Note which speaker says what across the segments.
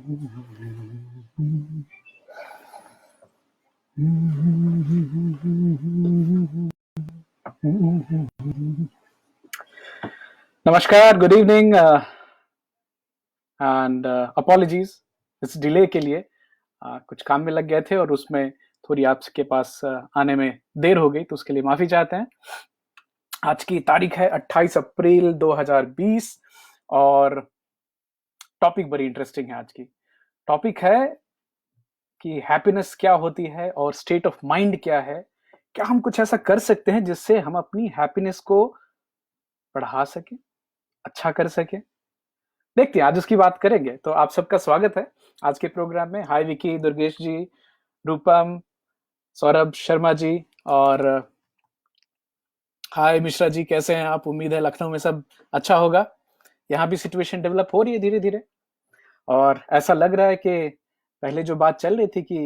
Speaker 1: नमस्कार, good evening and apologies इस delay के लिए। कुछ काम में लग गए थे और उसमें थोड़ी आपके पास आने में देर हो गई, तो उसके लिए माफी चाहते हैं। आज की तारीख है 28 अप्रैल 2020 और टॉपिक बड़ी इंटरेस्टिंग है। आज की टॉपिक है कि हैप्पीनेस क्या होती है और स्टेट ऑफ माइंड क्या है। क्या हम कुछ ऐसा कर सकते हैं जिससे हम अपनी हैप्पीनेस को बढ़ा सकें, अच्छा कर सकें? देखते हैं, आज उसकी बात करेंगे। तो आप सबका स्वागत है आज के प्रोग्राम में। हाय विकी, दुर्गेश जी, रूपम, सौरभ शर्मा जी और हाय मिश्रा जी, कैसे हैं आप? उम्मीद है लखनऊ में सब अच्छा होगा। यहाँ भी सिचुएशन डेवलप हो रही है धीरे धीरे और ऐसा लग रहा है कि पहले जो बात चल रही थी कि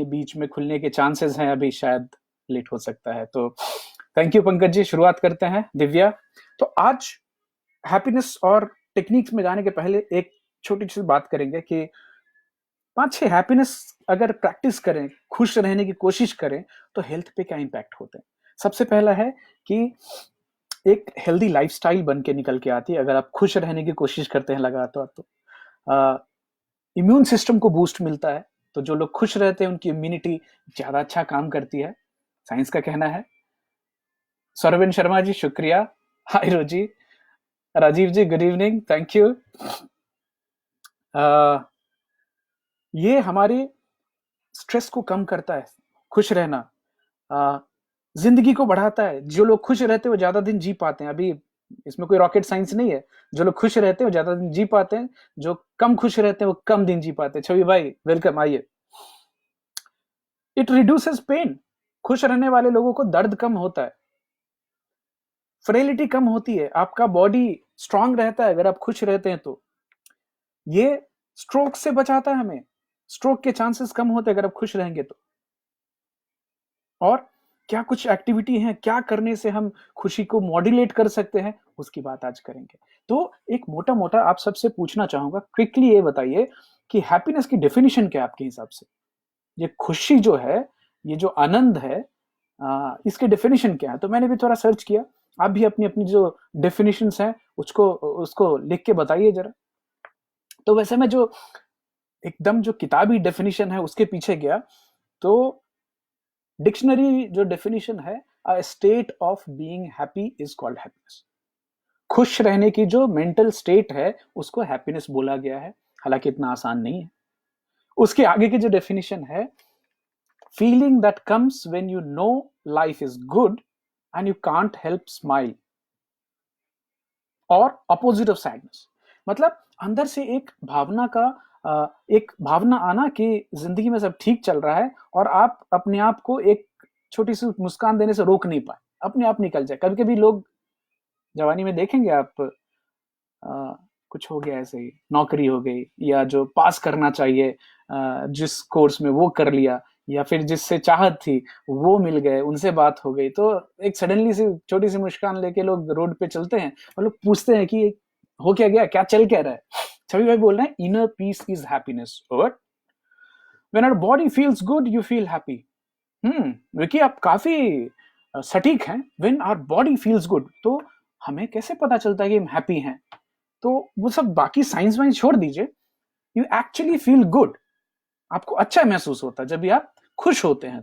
Speaker 1: बीच में खुलने के चांसेस हैं, अभी शायद लेट हो सकता है। तो थैंक यू पंकज जी। शुरुआत करते हैं दिव्या। तो आज हैप्पीनेस और टेक्निक्स में जाने के पहले एक छोटी सी बात करेंगे कि 5-6 हैप्पीनेस अगर प्रैक्टिस करें, खुश रहने की कोशिश करें, तो हेल्थ पे क्या इम्पैक्ट होते हैं। सबसे पहला है कि एक हेल्दी लाइफस्टाइल बन के निकल के आती है अगर आप खुश रहने की कोशिश करते हैं लगातार। तो इम्यून सिस्टम को बूस्ट मिलता है। तो जो लोग खुश रहते हैं उनकी इम्यूनिटी ज्यादा अच्छा काम करती है, साइंस का कहना है। सौरविन शर्मा जी, शुक्रिया। हाय रोजी, राजीव जी, गुड इवनिंग, थैंक यू। ये हमारे स्ट्रेस को कम करता है, खुश रहना जिंदगी को बढ़ाता है। जो लोग खुश रहते हैं वो ज्यादा दिन जी पाते हैं। अभी इसमें कोई रॉकेट साइंस नहीं है। जो लोग खुश रहते हैं वो ज्यादा दिन जी पाते हैं, जो कम खुश रहते हैं वो कम दिन जी पाते हैं। छवि भाई वेलकम, आइए। It reduces pain. खुश रहने वाले लोगों को दर्द कम होता है, फ्रेलिटी कम होती है, आपका बॉडी स्ट्रांग रहता है अगर आप खुश रहते हैं। तो ये स्ट्रोक से बचाता है हमें। स्ट्रोक के चांसेस कम होते हैं अगर आप खुश रहेंगे तो। और क्या कुछ एक्टिविटी हैं, क्या करने से हम खुशी को मॉड्यूलेट कर सकते हैं, उसकी बात आज करेंगे। तो एक मोटा मोटा आप सबसे पूछना चाहूंगा, क्विकली ये बताइए कि हैप्पीनेस की डेफिनेशन क्या है आपके हिसाब से। ये खुशी जो है, ये जो आनंद है, इसके डेफिनेशन क्या है? तो मैंने भी थोड़ा सर्च किया, आप भी अपनी अपनी जो डेफिनेशंस हैं उसको लिख के बताइए जरा। तो वैसे मैं जो एकदम जो किताबी डेफिनेशन है उसके पीछे गया, तो डिक्शनरी जो डेफिनेशन है, a state of being happy is called happiness. खुश रहने की जो मेंटल स्टेट है उसको हैप्पीनेस बोला गया है। हालांकि इतना आसान नहीं है। उसके आगे की जो डेफिनेशन है, feeling that comes when you know life is good and you can't help smile, और अपोजिट ऑफ सैडनेस। मतलब अंदर से एक भावना का एक भावना आना कि जिंदगी में सब ठीक चल रहा है और आप अपने आप को एक छोटी सी मुस्कान देने से रोक नहीं पाए, अपने आप निकल जाए। कभी कभी लोग जवानी में देखेंगे आप, कुछ हो गया ऐसे ही, नौकरी हो गई या जो पास करना चाहिए जिस कोर्स में वो कर लिया, या फिर जिससे चाहत थी वो मिल गए, उनसे बात हो गई, तो एक सडनली सी छोटी सी मुस्कान लेके लोग रोड पे चलते हैं और लोग पूछते हैं कि हो क्या गया, क्या चल क्या रहा है। छवि भाई बोल रहे हैं इनर पीस इज हैप्पीनेस, और when our body feels good you feel happy. Vicky आप काफी सटीक हैं। When our body feels good, तो हमें कैसे पता चलता है कि हम हैप्पी हैं? तो वो सब बाकी साइंस वाइंस छोड़ दीजिए, यू एक्चुअली फील गुड। आपको अच्छा महसूस होता है जब भी आप खुश होते हैं।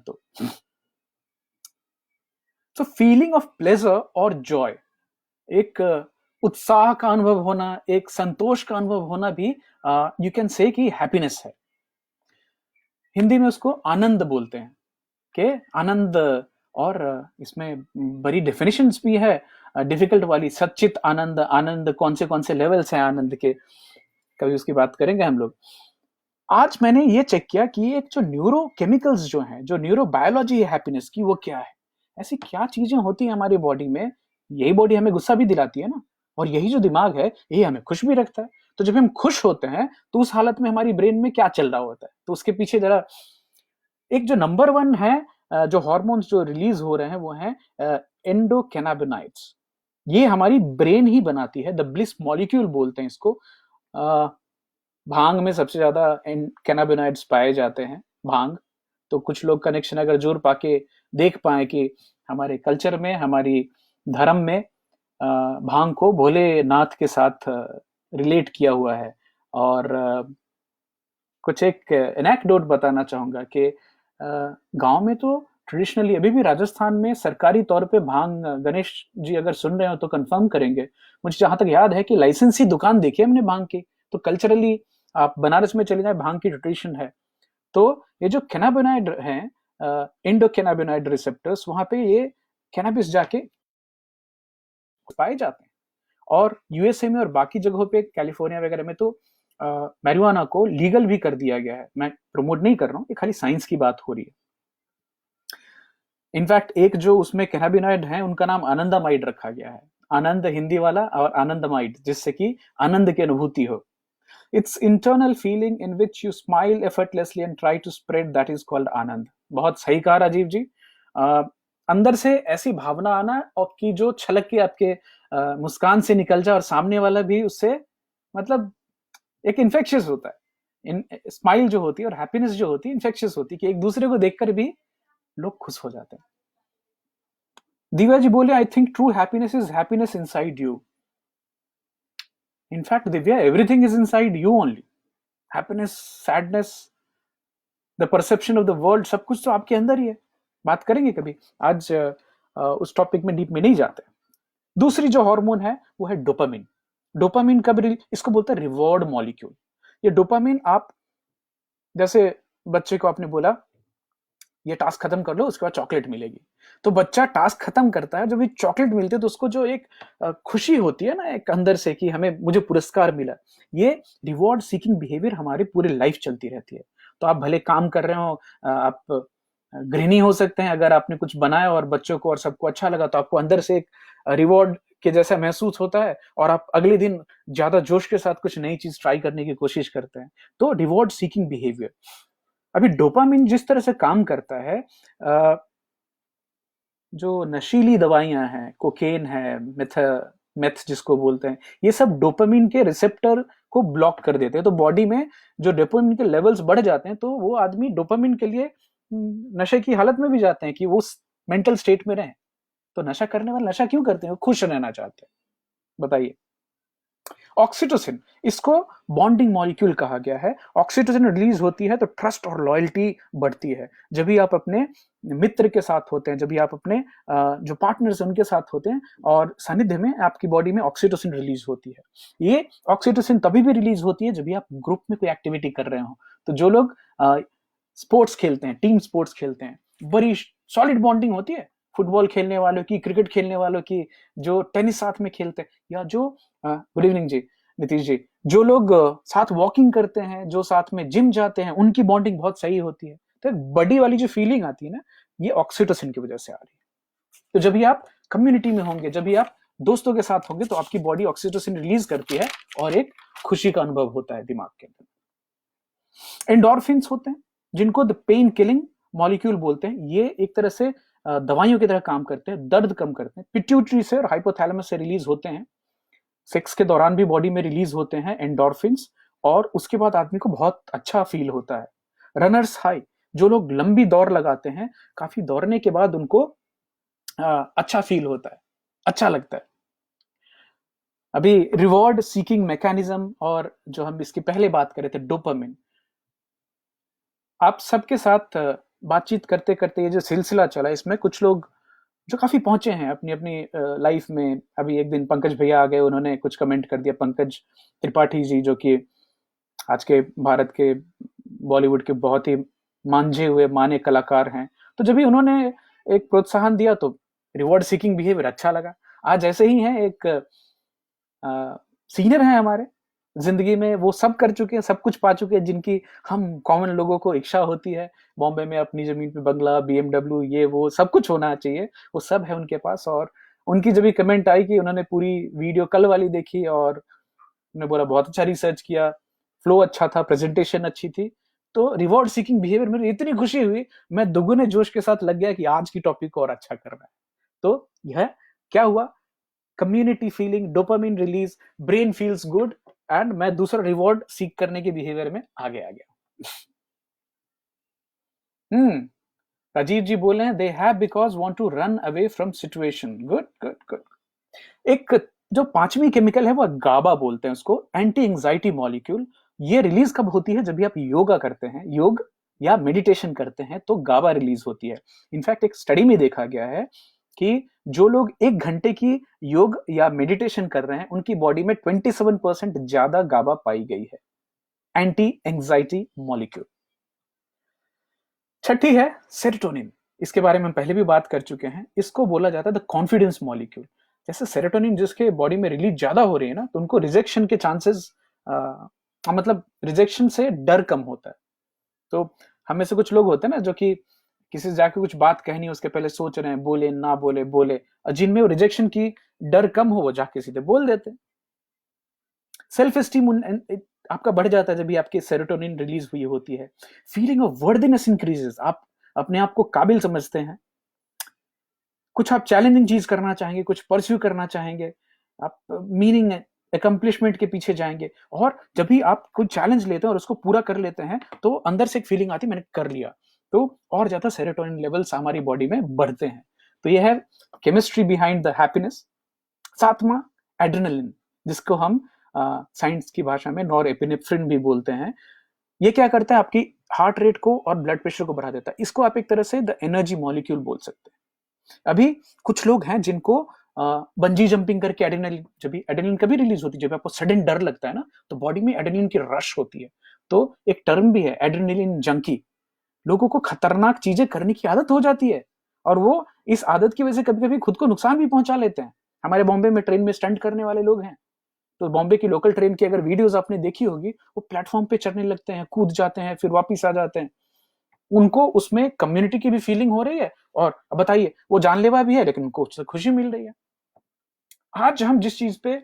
Speaker 1: तो फीलिंग ऑफ प्लेजर और जॉय, एक उत्साह का अनुभव होना, एक संतोष का अनुभव होना भी यू कैन से कि हैप्पीनेस है। हिंदी में उसको आनंद बोलते हैं कि आनंद। और इसमें बड़ी डेफिनेशंस भी है डिफिकल्ट वाली। सच्चित आनंद, आनंद कौन से लेवल्स हैं आनंद के, कभी उसकी बात करेंगे हम लोग। आज मैंने ये चेक किया कि एक जो न्यूरो केमिकल्स जो हैं, जो न्यूरो बायोलॉजी है हैप्पीनेस की, वो क्या है। ऐसी क्या चीजें होती हैं हमारी बॉडी में, यही बॉडी हमें गुस्सा भी दिलाती है ना, और यही जो दिमाग है यही हमें खुश भी रखता है। तो जब हम खुश होते हैं तो उस हालत में हमारी ब्रेन में क्या चल रहा होता है, तो उसके पीछे जरा एक जो नंबर वन है, जो हार्मोन्स जो रिलीज हो रहे हैं वो हैं एंडोकैनाबिनाइड्स। ये हमारी ब्रेन ही बनाती है, द ब्लिस मॉलिक्यूल बोलते हैं इसको। भांग में सबसे ज्यादा कैनाबिनॉइड्स पाए जाते हैं, भांग। तो कुछ लोग कनेक्शन अगर जोड़ पाके देख पाए कि हमारे कल्चर में, हमारी धर्म में भांग को भोलेनाथ के साथ रिलेट किया हुआ है। और कुछ एक एनेक्डोट बताना चाहूंगा कि गांव में तो ट्रेडिशनली अभी भी राजस्थान में सरकारी तौर पे भांग, गणेश जी अगर सुन रहे हो तो कंफर्म करेंगे, मुझे जहां तक याद है कि लाइसेंसी दुकान देखी है हमने भांग की। तो कल्चरली आप बनारस में चले जाए, भांग की ट्रेडिशन है। तो ये जो कैनाबिनॉइड है, इंडो कैनाबिनॉइड रिसेप्टर्स, वहां पे ये कैनाबिस जाके पाए जाते हैं। और यूएसए में और बाकी जगहों पे, कैलिफोर्निया वगैरह में तो मैरिजुआना को लीगल भी कर दिया गया है। मैं प्रमोट नहीं कर रहा हूँ, ये खाली साइंस की बात हो रही है। इनफैक्ट एक जो उसमें कैनाबिनॉइड है उनका नाम आनंदामाइड रखा गया है, आनंद हिंदी वाला और आनंदमाइड, जिससे कि आनंद की अनुभूति हो। It's internal feeling in which you smile effortlessly and try to spread, that is called anand. बहुत सही कहा राजीव जी। अंदर से ऐसी भावना आना और कि जो छलक के आपके मुस्कान से निकल जाए और सामने वाला भी उससे, मतलब एक इन्फेक्शियस होता है। स्माइल जो होती है और हैप्पीनेस जो होती है इन्फेक्शियस होती है, कि एक दूसरे को देखकर भी लोग खुश हो जाते हैं। दिव्या जी बोले, I think true happiness is happiness inside you. In fact Divya, everything is inside you only. Happiness, sadness, the perception of the world, सब कुछ तो आपके अंदर ही है। बात करेंगे कभी, आज उस टॉपिक में डीप में नहीं जाते। दूसरी जो हार्मोन है वो है डोपामिन। डोपामिन कब इसको बोलते हैं रिवॉर्ड मॉलिक्यूल। ये डोपामिन, आप जैसे बच्चे को आपने बोला ये टास्क खत्म कर लो उसके बाद चॉकलेट मिलेगी, तो बच्चा टास्क खत्म करता है, जब भी चॉकलेट मिलती है तो उसको जो एक खुशी होती है ना एक अंदर से कि हमें, मुझे पुरस्कार मिला। ये रिवॉर्ड सीकिंग बिहेवियर हमारी पूरी लाइफ चलती रहती है। तो आप भले काम कर रहे हो, आप गृहिणी हो सकते हैं, अगर आपने कुछ बनाया और बच्चों को और सबको अच्छा लगा तो आपको अंदर से एक रिवॉर्ड के जैसा महसूस होता है, और आप अगले दिन ज्यादा जोश के साथ कुछ नई चीज ट्राई करने की कोशिश करते हैं। तो रिवॉर्ड सीकिंग बिहेवियर। अभी डोपामिन जिस तरह से काम करता है, जो नशीली दवाइयां हैं, कोकेन है, मेथ जिसको बोलते हैं, ये सब डोपामिन के रिसेप्टर को ब्लॉक कर देते हैं। तो बॉडी में जो डोपामिन के लेवल्स बढ़ जाते हैं तो वो आदमी डोपामिन के लिए नशे की हालत में भी जाते हैं कि वो मेंटल स्टेट में रहें। तो नशा करने वाले नशा क्यों करते हैं? वो खुश रहना चाहते हैं। बताइए। ऑक्सीटोसिन, इसको बॉन्डिंग मॉलिक्यूल कहा गया है। ऑक्सीटोसिन रिलीज होती है तो ट्रस्ट और लॉयल्टी बढ़ती है। जब भी आप अपने मित्र के साथ होते हैं, जब भी आप अपने जो पार्टनर्स उनके साथ होते हैं और सानिध्य में, आपकी बॉडी में ऑक्सीटोसिन रिलीज होती है। ये ऑक्सीटोसिन तभी भी रिलीज होती है जब भी आप ग्रुप में कोई एक्टिविटी कर रहे हो। तो जो लोग स्पोर्ट्स खेलते हैं, टीम स्पोर्ट्स खेलते हैं, बड़ी सॉलिड बॉन्डिंग होती है। फुटबॉल खेलने वालों की, क्रिकेट खेलने वालों की, जो टेनिस साथ में खेलते हैं, या जो गुड इवनिंग जी, नीतीश जी, जो लोग साथ वॉकिंग करते हैं, जो साथ में जिम जाते हैं, उनकी बॉन्डिंग बहुत सही होती है। तो एक बड़ी वाली जो फीलिंग आती है ना, ये ऑक्सीटोसिन की वजह से आ रही है। तो जब भी आप कम्युनिटी में होंगे, जब भी आप दोस्तों के साथ होंगे, तो आपकी बॉडी ऑक्सीटोसिन रिलीज करती है और एक खुशी का अनुभव होता है दिमाग के अंदर। एंडोर्फिन्स होते हैं जिनको द पेन किलिंग मॉलिक्यूल बोलते हैं। ये एक तरह से दवाइयों की तरह काम करते हैं, दर्द कम करते हैं। पिट्यूटरी से और हाइपोथैलेमस से रिलीज होते हैं। सेक्स के दौरान भी बॉडी में रिलीज होते हैं एंडोर्फिन्स, और उसके बाद आदमी को बहुत अच्छा फील होता है। रनर्स हाई, जो लोग लंबी दौड़ लगाते हैं, काफी दौड़ने के बाद उनको अच्छा फील होता है, अच्छा लगता है। अभी रिवॉर्ड सीकिंग मैकेनिज्म, और जो हम इसकी पहले बात कर रहे थे डोपामिन, आप सबके साथ बातचीत करते करते ये जो सिलसिला चला, इसमें कुछ लोग जो काफी पहुंचे हैं अपनी अपनी लाइफ में। अभी एक दिन पंकज भैया आ गए, उन्होंने कुछ कमेंट कर दिया, पंकज त्रिपाठी जी, जो कि आज के भारत के बॉलीवुड के बहुत ही मांझे हुए माने कलाकार हैं। तो जब भी उन्होंने एक प्रोत्साहन दिया तो रिवॉर्ड सीकिंग बिहेवियर अच्छा लगा। आज ऐसे ही हैं, एक सीनियर हैं हमारे जिंदगी में, वो सब कर चुके हैं, सब कुछ पा चुके हैं, जिनकी हम कॉमन लोगों को इच्छा होती है। बॉम्बे में अपनी जमीन पे बंगला, बीएमडब्ल्यू, ये वो सब कुछ होना चाहिए, वो सब है उनके पास। और उनकी जब भी कमेंट आई कि उन्होंने पूरी वीडियो कल वाली देखी और उन्होंने बोला बहुत अच्छा रिसर्च किया, फ्लो अच्छा था, प्रेजेंटेशन अच्छी थी, तो रिवॉर्ड सीकिंग बिहेवियर में इतनी खुशी हुई, मैं दुगुने जोश के साथ लग गया कि आज की टॉपिक को और अच्छा करना है। तो यह क्या हुआ, community feeling, dopamine release, brain feels good, and मैं दूसरा रिवॉर्ड सीख करने के बिहेवियर में आगे आ गया। राजीव जी बोले हैं they have because want to run away from situation. Good good good. एक जो पांचवी केमिकल है वो गाबा बोलते हैं उसको, एंटी एंजाइटी मॉलिक्यूल। ये रिलीज कब होती है? जब भी आप योगा करते हैं, योग या मेडिटेशन करते हैं तो गाबा रिलीज होती है। इनफैक्ट एक स्टडी में देखा गया है कि जो लोग 1 घंटे की योग या मेडिटेशन कर रहे हैं उनकी बॉडी में 27% ज्यादा गाबा पाई गई है, एंटी एंजाइटी मॉलिक्यूल। छठी है सेरोटोनिन। इसके बारे में हम पहले भी बात कर चुके हैं। इसको बोला जाता है द कॉन्फिडेंस मॉलिक्यूल। जैसे सेरोटोनिन जिसके बॉडी में रिलीज ज्यादा हो रही है ना, तो उनको रिजेक्शन के चांसेस, मतलब रिजेक्शन से डर कम होता है। तो हमें से कुछ लोग होते हैं ना जो कि किसी से जाके कुछ बात कहनी है उसके पहले सोच रहे हैं बोले ना बोले बोले, और जिनमें वो रिजेक्शन की डर कम हो वो जाके सीधे बोल देते हैं। सेल्फ एस्टीम आपका बढ़ जाता है जब भी आपकी सेरोटोनिन रिलीज हुई होती है। फीलिंग ऑफ वर्दीनेस इंक्रीजेस, आप अपने आप को काबिल समझते हैं। कुछ आप चैलेंजिंग चीज करना चाहेंगे, कुछ परस्यू करना चाहेंगे, आप मीनिंग अकम्पलिशमेंट के पीछे जाएंगे। और जब भी आप कोई चैलेंज लेते हैं और उसको पूरा कर लेते हैं तो अंदर से एक फीलिंग आती है मैंने कर लिया, तो और ज्यादा सेरोटोनिन लेवल्स हमारी बॉडी में बढ़ते हैं। तो यह है केमिस्ट्री बिहाइंड द हैप्पीनेस। सातवां एड्रेनलिन, जिसको हम साइंस की भाषा में नॉर एपिनेफ्रिन भी बोलते हैं। ये क्या करता है? आपकी हार्ट रेट को और ब्लड प्रेशर को बढ़ा देता है। इसको आप एक तरह से द एनर्जी मॉलिक्यूल बोल सकते हैं। अभी कुछ लोग हैं जिनको बंजी जंपिंग करके एड्रेनलिन, जब भी एड्रेनलिन कभी रिलीज होती है जब आपको सडन डर लगता है ना, तो बॉडी में एड्रेनलिन की रश होती है। तो एक टर्म भी है एड्रेनलिन जंकी। लोगों को खतरनाक चीजें करने की आदत हो जाती है और वो इस आदत की वजह से कभी कभी खुद को नुकसान भी पहुंचा लेते हैं। हमारे बॉम्बे में ट्रेन में स्टंट करने वाले लोग हैं, तो बॉम्बे की लोकल ट्रेन की अगर वीडियोस आपने देखी होगी, वो प्लेटफॉर्म पे चढ़ने लगते हैं, कूद जाते हैं, फिर वापिस आ जाते हैं। उनको उसमें कम्युनिटी की भी फीलिंग हो रही है और बताइए वो जानलेवा भी है लेकिन उनको उससे खुशी मिल रही है। आज हम जिस चीज पे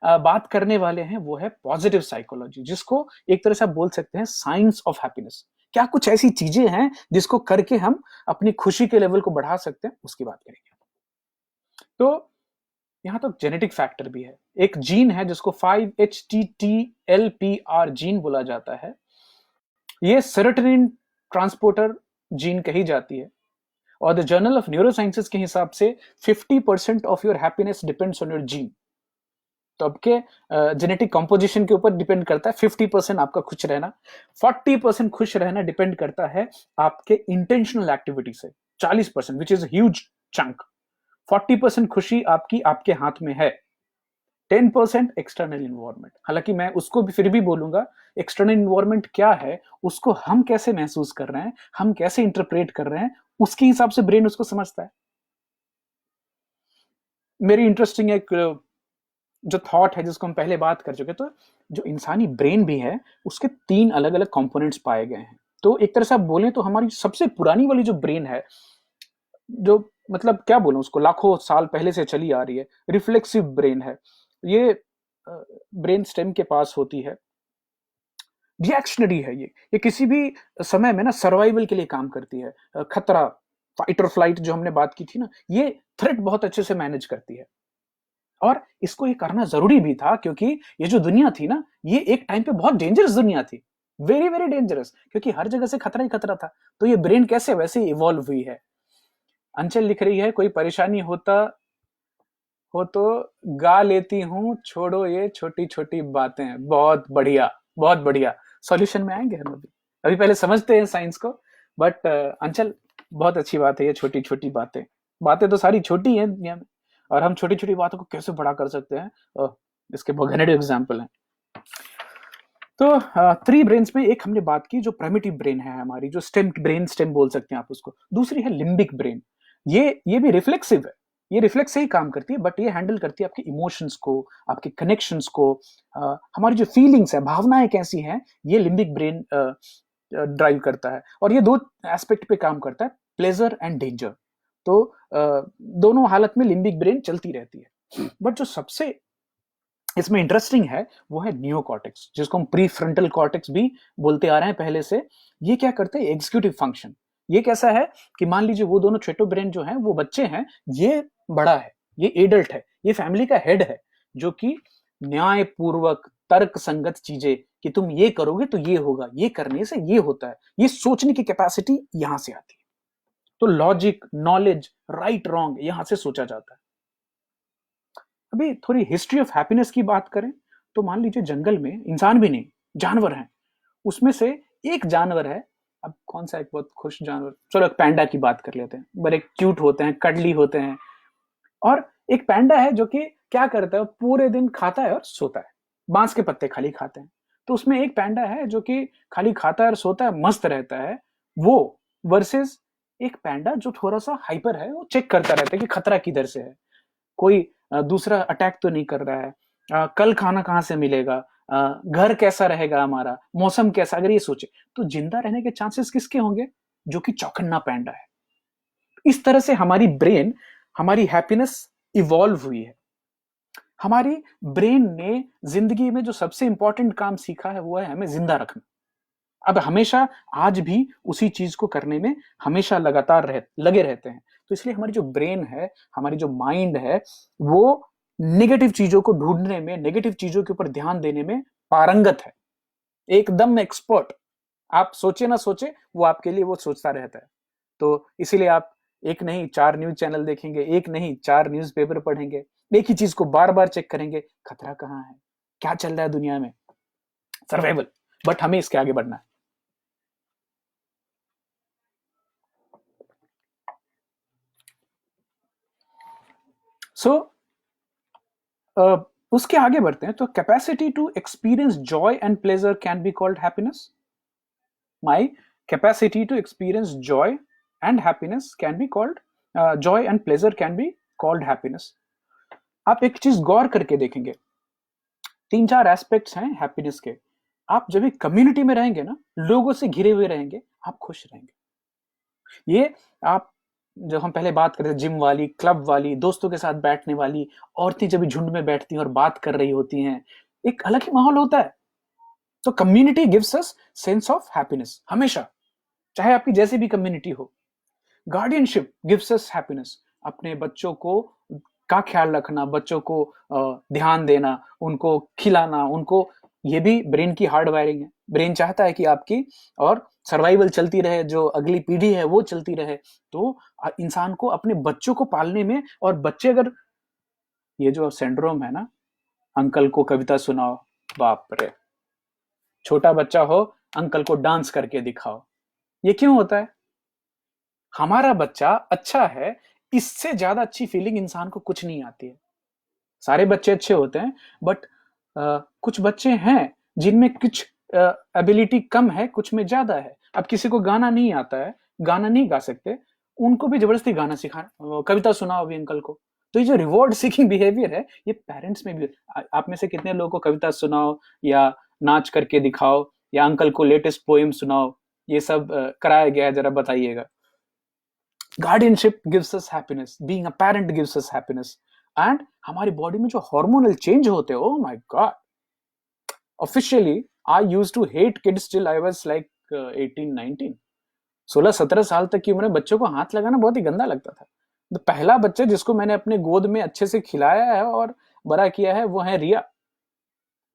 Speaker 1: बात करने वाले हैं वो है पॉजिटिव साइकोलॉजी, जिसको एक तरह से आप बोल सकते हैं साइंस ऑफ हैप्पीनेस। क्या कुछ ऐसी चीजें हैं जिसको करके हम अपनी खुशी के लेवल को बढ़ा सकते हैं, उसकी बात करेंगे। तो यहां तो जेनेटिक फैक्टर भी है। एक जीन है जिसको 5-HTT-LPR जीन बोला जाता है। ये सेरोटोनिन ट्रांसपोर्टर जीन कही जाती है और द जर्नल ऑफ न्यूरोसाइंसेस के हिसाब से 50% of your happiness depends on your gene. तो आपके जेनेटिक कंपोजिशन के ऊपर डिपेंड करता है 50% आपका खुश रहना। 40% खुश रहना डिपेंड करता है आपके इंटेंशनल एक्टिविटी से, 40% विच इज ह्यूज चंक। 40% खुशी आपकी आपके हाथ में है। 10% एक्सटर्नल इन्वायरमेंट। हालांकि मैं उसको भी फिर भी बोलूंगा एक्सटर्नल इन्वायरमेंट क्या है, उसको हम कैसे महसूस कर रहे हैं, हम कैसे इंटरप्रेट कर रहे हैं, उसके हिसाब से ब्रेन उसको समझता है। मेरी इंटरेस्टिंग एक जो थॉट है जिसको हम पहले बात कर चुके, तो जो इंसानी ब्रेन भी है उसके 3 अलग अलग कंपोनेंट्स पाए गए हैं। तो एक तरह से आप बोलें तो हमारी सबसे पुरानी वाली जो ब्रेन है, जो मतलब क्या बोलूं उसको, लाखों साल पहले से चली आ रही है, रिफ्लेक्सिव ब्रेन है। ये ब्रेन स्टेम के पास होती है, रिएक्शनरी है। ये किसी भी समय में ना सर्वाइवल के लिए काम करती है। खतरा, फाइट और फ्लाइट जो हमने बात की थी ना, ये थ्रेट बहुत अच्छे से मैनेज करती है। और इसको ये करना जरूरी भी था क्योंकि ये जो दुनिया थी ना, ये एक टाइम पे बहुत डेंजरस दुनिया थी, वेरी वेरी डेंजरस, क्योंकि हर जगह से खतरा ही खतरा था। तो ये ब्रेन कैसे वैसे इवॉल्व हुई है। अंचल लिख रही है कोई परेशानी होता हो तो गा लेती हूँ, छोड़ो ये छोटी छोटी बातें। बहुत बढ़िया, बहुत बढ़िया। सॉल्यूशन में आएंगे हम अभी पहले समझते हैं साइंस को। बट अंचल, बहुत अच्छी बात है ये छोटी छोटी बातें। बातें तो सारी छोटी हैं दुनिया में, और हम छोटी छोटी बातों को कैसे बड़ा कर सकते हैं, इसके बहुत घनेडे एग्जाम्पल हैं। तो 3 ब्रेन्स में एक हमने बात की जो प्राइमेटिव ब्रेन है हमारी, जो स्टेम ब्रेन स्टेम बोल सकते हैं आप उसको। दूसरी है लिम्बिक ब्रेन। ये भी रिफ्लेक्सिव है, ये रिफ्लेक्स से ही काम करती है, बट ये हैंडल करती है आपके इमोशंस को, आपके कनेक्शंस को, हमारी जो फीलिंग्स है, भावनाएं कैसी हैं, ये लिम्बिक ब्रेन ड्राइव करता है। और ये 2 एस्पेक्ट पे काम करता है, प्लेजर एंड डेंजर। तो दोनों हालत में लिम्बिक ब्रेन चलती रहती है। बट जो सबसे इसमें इंटरेस्टिंग है वो है नियोकॉर्टेक्स, जिसको हम प्री फ्रंटल कॉर्टेक्स भी बोलते आ रहे हैं पहले से। ये क्या करते हैं? Executive function. ये कैसा है कि मान लीजिए वो दोनों छोटे ब्रेन जो हैं वो बच्चे हैं, ये बड़ा है, ये एडल्ट है, ये फैमिली का हेड है, जो कि न्यायपूर्वक तर्क संगत चीजें कि तुम ये करोगे तो ये होगा, ये करने से ये होता है, ये सोचने की कैपेसिटी यहां से आती है। तो लॉजिक, नॉलेज, राइट रॉन्ग यहां से सोचा जाता है। अभी थोड़ी हिस्ट्री ऑफ हैप्पीनेस की बात करें तो मान लीजिए जंगल में, इंसान भी नहीं, जानवर हैं, उसमें से एक जानवर है, अब कौन सा एक बहुत खुश जानवर, चलो एक पैंडा की बात कर लेते हैं, बड़े क्यूट होते हैं, कडली होते हैं। और एक पैंडा है जो कि क्या करता है, पूरे दिन खाता है और सोता है, बांस के पत्ते खाली खाते हैं। तो उसमें एक पैंडा है जो कि खाली खाता है और सोता है, मस्त रहता है वो, वर्सेस एक पैंडा जो थोड़ा सा हाइपर है, वो चेक करता रहता है कि खतरा किधर से है, कोई दूसरा अटैक तो नहीं कर रहा है, कल खाना कहाँ से मिलेगा, घर कैसा रहेगा हमारा, मौसम कैसा, अगर ये सोचे तो जिंदा रहने के चांसेस किसके होंगे, जो कि चौकन्ना पैंडा है। इस तरह से हमारी ब्रेन, हमारी हैप्पीनेस इवॉल्व हुई है। हमारी ब्रेन ने जिंदगी में जो सबसे इंपॉर्टेंट काम सीखा है वो है हमें जिंदा रखना। अब हमेशा आज भी उसी चीज को करने में हमेशा लगातार लगे रहते हैं। तो इसलिए हमारी जो ब्रेन है, हमारी जो माइंड है, वो नेगेटिव चीजों को ढूंढने में, नेगेटिव चीजों के ऊपर ध्यान देने में पारंगत है, एकदम एक्सपर्ट। आप सोचे ना सोचे, वो आपके लिए वो सोचता रहता है। तो इसीलिए आप एक नहीं 4 न्यूज चैनल देखेंगे, एक नहीं 4 न्यूज़पेपर पढ़ेंगे, एक ही चीज को बार बार चेक करेंगे, खतरा कहाँ है, क्या चल रहा है दुनिया में, सर्वाइवल। बट हमें इसके आगे बढ़ना है। सो उसके आगे बढ़ते हैं। तो capacity to experience joy and pleasure can be called happiness. My capacity to experience joy and happiness can be called, joy and pleasure can be called happiness. आप एक चीज गौर करके देखेंगे, 3-4 एस्पेक्ट्स हैं हैप्पीनेस के। आप जब भी कम्युनिटी में रहेंगे ना, लोगों से घिरे हुए रहेंगे, आप खुश रहेंगे। ये आप, जब हम पहले बात करते थे जिम वाली, क्लब वाली, दोस्तों के साथ बैठने वाली औरतें जब भी झुंड में बैठती हैं और बात कर रही होती हैं, एक अलग ही माहौल होता है। तो community gives us sense of happiness हमेशा, चाहे आपकी जैसी भी कम्युनिटी हो। गार्डियनशिप गिव्स अस हैप्पीनेस, अपने बच्चों को का ख्याल रखना, बच्चों को ध्यान देना, उनको खिलाना, उनको, ये भी ब्रेन की हार्ड वायरिंग है। ब्रेन चाहता है कि आपकी और सर्वाइवल चलती रहे, जो अगली पीढ़ी है वो चलती रहे। तो इंसान को अपने बच्चों को पालने में, और बच्चे अगर, ये जो सिंड्रोम है ना, अंकल को कविता सुनाओ, बाप रे, छोटा बच्चा हो, अंकल को डांस करके दिखाओ, ये क्यों होता है? हमारा बच्चा अच्छा है, इससे ज्यादा अच्छी फीलिंग इंसान को कुछ नहीं आती है। सारे बच्चे अच्छे होते हैं, बट कुछ बच्चे हैं जिनमें कुछ एबिलिटी कम है, कुछ में ज्यादा है। अब किसी को गाना नहीं आता है, गाना नहीं गा सकते, उनको भी जबरदस्ती गाना सिखा, कविता सुनाओ अभी अंकल को। तो ये जो रिवॉर्ड सीकिंग बिहेवियर है, ये पेरेंट्स में भी। आप में से कितने लोगों को कविता सुनाओ, या नाच करके दिखाओ, या अंकल को लेटेस्ट पोएम सुनाओ, ये सब कराया गया है, जरा बताइएगा। Guardianship gives us happiness, being a parent gives us happiness. And हमारी बॉडी में जो हार्मोनल चेंज होते हैं, oh my god, officially I used to hate kids till I was like 18-19, 16-17 साल तक की उम्र में बच्चों को हाथ लगाना बहुत ही गंदा लगता था। तो पहला बच्चा जिसको मैंने अपने गोद में अच्छे से खिलाया है और बड़ा किया है, वो है रिया,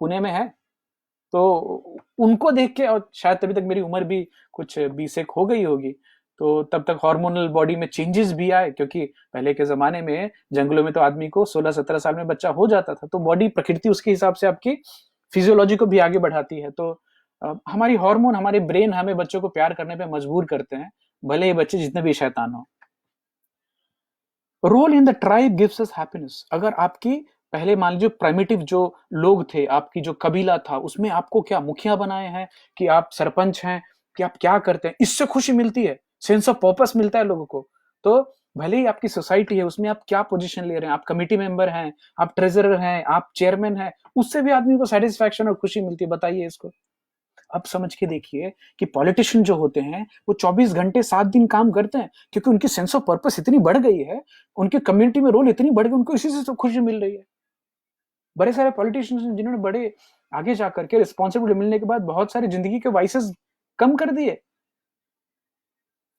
Speaker 1: पुणे में है। तो उनको देख के, और शायद तभी तक मेरी उम्र भी कुछ 20 एक हो गई होगी, तो तब तक हार्मोनल बॉडी में चेंजेस भी आए, क्योंकि पहले के जमाने में जंगलों में तो आदमी को 16-17 साल में बच्चा हो जाता था। तो बॉडी, प्रकृति उसके हिसाब से आपकी फिजियोलॉजी को भी आगे बढ़ाती है। तो हमारी हार्मोन, हमारे ब्रेन हमें बच्चों को प्यार करने पे मजबूर करते हैं, भले ही बच्चे जितने भी शैतान हो। Role in the tribe gives us happiness. अगर आपकी, पहले मान लीजिए प्राइमिटिव जो लोग थे, आपकी जो कबीला था, उसमें आपको क्या मुखिया बनाए हैं, कि आप सरपंच हैं, कि आप क्या करते हैं, इससे खुशी मिलती है, सेंस ऑफ पर्पस मिलता है लोगों को। तो भले ही आपकी सोसाइटी है, उसमें आप क्या पोजीशन ले रहे हैं, आप कमिटी मेंबर हैं, आप ट्रेजरर हैं, आप चेयरमैन हैं, उससे भी आदमी को सेटिस्फैक्शन और खुशी मिलती है। बताइए इसको। अब समझ के देखिए कि पॉलिटिशियन जो होते हैं, वो 24 घंटे 7 दिन काम करते हैं, क्योंकि उनकी सेंस ऑफ पर्पस इतनी बढ़ गई है, उनके कम्युनिटी में रोल इतनी बढ़ गई, उनको इसी से तो खुशी मिल रही है। बड़े सारे पॉलिटिशियंस जिन्होंने बड़े आगे जाकर के रिस्पॉन्सिबिलिटी मिलने के बाद बहुत सारी जिंदगी के वाइसेस कम कर दिए,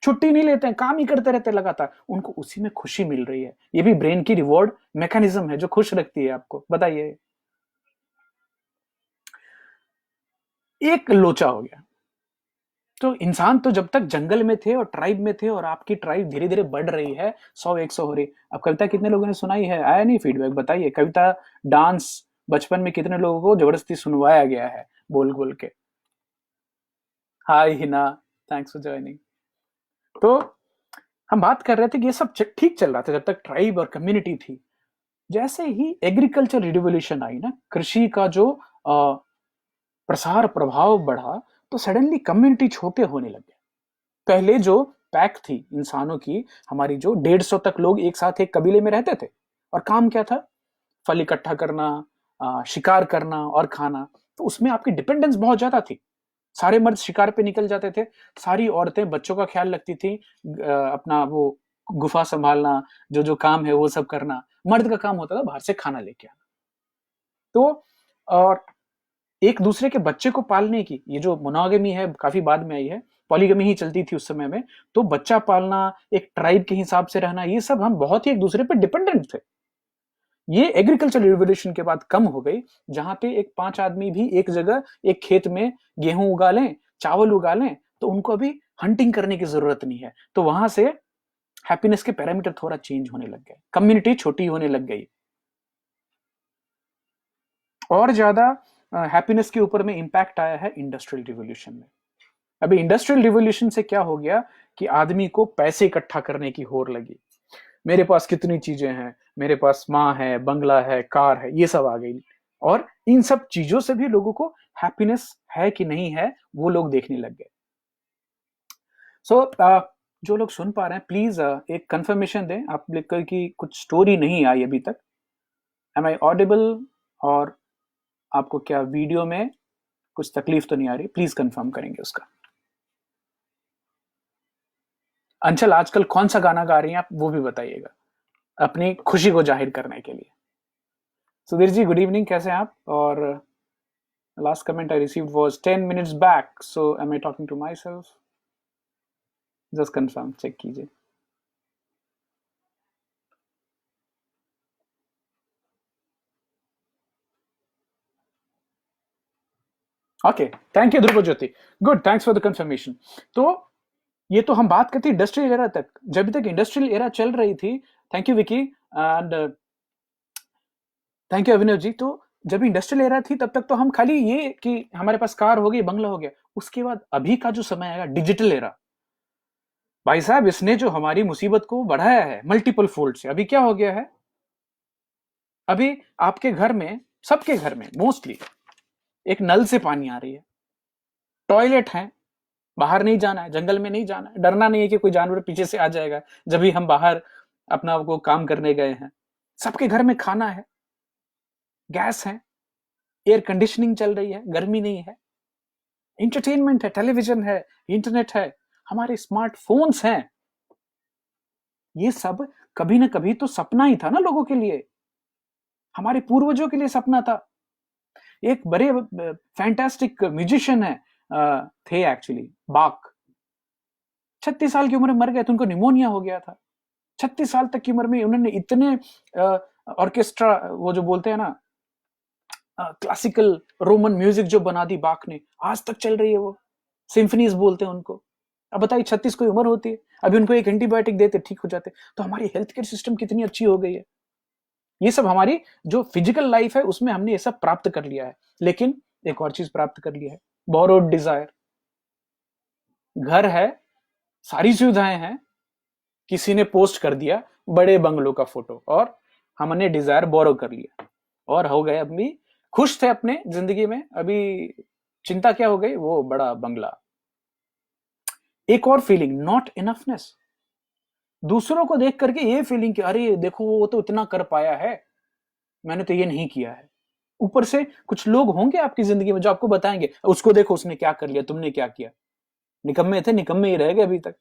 Speaker 1: छुट्टी नहीं लेते हैं, काम ही करते रहते हैं लगातार, उनको उसी में खुशी मिल रही है। ये भी ब्रेन की रिवॉर्ड मैकेनिज्म है जो खुश रखती है आपको। बताइए। एक लोचा हो गया। तो इंसान तो जब तक जंगल में थे और ट्राइब में थे, और आपकी ट्राइब धीरे धीरे बढ़ रही है, 100 100 हो रही। अब कविता कितने लोगों ने सुनाई है? आया नहीं फीडबैक? बताइए। कविता डांस बचपन में कितने लोगों को जबरदस्ती सुनवाया गया है बोल बोल के? हाय हिना, थैंक्स फॉर ज्वाइनिंग। तो हम बात कर रहे थे कि ये सब ठीक चल रहा था जब तक ट्राइब और कम्युनिटी थी। जैसे ही एग्रीकल्चर रिवोल्यूशन आई ना, कृषि का जो प्रसार प्रभाव बढ़ा, तो सडनली कम्युनिटी छोटे होने लगे। पहले जो पैक थी इंसानों की, हमारी जो 150 तक लोग एक साथ एक कबीले में रहते थे, और काम क्या था? फल इकट्ठा करना, शिकार करना और खाना। तो उसमें आपकी डिपेंडेंस बहुत ज्यादा थी। सारे मर्द शिकार पे निकल जाते थे, सारी औरतें बच्चों का ख्याल रखती थी, अपना वो गुफा संभालना, जो जो काम है वो सब करना। मर्द का काम होता था बाहर से खाना लेके आना। तो और एक दूसरे के बच्चे को पालने की, ये जो मोनोगमी है काफी बाद में आई है, पॉलीगमी ही चलती थी उस समय में। तो बच्चा पालना, एक ट्राइब के हिसाब से रहना, ये सब हम बहुत ही एक दूसरे पर डिपेंडेंट थे। ये एग्रीकल्चर रिवोल्यूशन के बाद कम हो गई, जहां पे एक 5 आदमी भी एक जगह एक खेत में गेहूं उगा लें, चावल उगा लें, तो उनको अभी हंटिंग करने की जरूरत नहीं है। तो वहां से हैप्पीनेस के पैरामीटर थोड़ा चेंज होने लग गए, कम्युनिटी छोटी होने लग गई, और ज्यादा हैप्पीनेस के ऊपर में इंपैक्ट आया है इंडस्ट्रियल रिवोल्यूशन में। अभी इंडस्ट्रियल रिवोल्यूशन से क्या हो गया कि आदमी को पैसे इकट्ठा करने की होड़ लगी। मेरे पास कितनी चीजें हैं, मेरे पास माँ है, बंगला है, कार है, ये सब आ गई। और इन सब चीजों से भी लोगों को हैप्पीनेस है कि नहीं है, वो लोग देखने लग गए। सो जो लोग सुन पा रहे हैं, प्लीज एक कंफर्मेशन दें आप लिखकर कि कुछ स्टोरी नहीं आई अभी तक। Am I audible? और आपको क्या वीडियो में कुछ तकलीफ तो नहीं आ रही? प्लीज कंफर्म करेंगे उसका। अंचल, आजकल कौन सा गाना गा रही हैं आप, वो भी बताइएगा, अपनी खुशी को जाहिर करने के लिए। सुधीर जी, गुड इवनिंग, कैसे हैं आप? और last comment I received was 10 minutes back, so am I talking to myself? Just confirm, check कीजिए। Okay, thank you Dhruv Jyoti, good, thanks for the confirmation. तो ये तो हम बात करते इंडस्ट्रियल एरा तक, जब तक इंडस्ट्रियल एरा चल रही थी। Thank you Vicky, and thank you Abhinav ji. तो जब इंडस्ट्रियल एरा थी तब तक तो हम खाली ये कि हमारे पास कार हो गई, बंगला हो गया। उसके बाद अभी का जो समय आएगा, डिजिटल एरा, भाई साहब इसने जो हमारी मुसीबत को बढ़ाया है मल्टीपल फोल्ड से। अभी क्या हो गया है, अभी आपके घर में, सबके घर में मोस्टली एक नल से पानी आ रही है, टॉयलेट है, बाहर नहीं जाना है, जंगल में नहीं जाना है, डरना नहीं है कि कोई जानवर पीछे से आ जाएगा जब भी हम बाहर अपना वो काम करने गए हैं। सबके घर में खाना है, गैस है, एयर कंडीशनिंग चल रही है, गर्मी नहीं है, इंटरटेनमेंट है, टेलीविजन है, इंटरनेट है, हमारे स्मार्टफोन्स हैं। ये सब कभी ना कभी तो सपना ही था ना लोगों के लिए, हमारे पूर्वजों के लिए सपना था। एक बड़े फैंटास्टिक म्यूजिशियन है, थे एक्चुअली, बाक। 36 साल की उम्र में मर गए थे, उनको निमोनिया हो गया था। 36 साल तक की उम्र में उन्होंने इतने ऑर्केस्ट्रा, वो जो बोलते हैं ना, क्लासिकल रोमन म्यूजिक जो बना दी बाक ने, आज तक चल रही है वो, सिम्फनीज बोलते हैं उनको। अब बताइए, 36 कोई उम्र होती है? अभी उनको एक एंटीबायोटिक देते ठीक हो जाते। तो हमारी हेल्थ केयर सिस्टम कितनी अच्छी हो गई है। ये सब हमारी जो फिजिकल लाइफ है उसमें हमने ये सब प्राप्त कर लिया है। लेकिन एक और चीज प्राप्त कर लिया है, बोरोड डिजायर। घर है, सारी सुविधाएं हैं, किसी ने पोस्ट कर दिया बड़े बंगलों का फोटो, और हमने डिजायर बोरो कर लिया और हो गए अभी खुश थे अपने जिंदगी में। अभी चिंता क्या हो गई, वो बड़ा बंगला। एक और फीलिंग, नॉट इनफनेस। दूसरों को देख करके ये फीलिंग कि अरे देखो वो तो इतना कर पाया है, मैंने तो ये नहीं किया है। ऊपर से कुछ लोग होंगे आपकी जिंदगी में जो आपको बताएंगे, उसको देखो उसने क्या कर लिया, तुमने क्या किया, निकम्मे थे, निकम्मे ही रह गए अभी तक।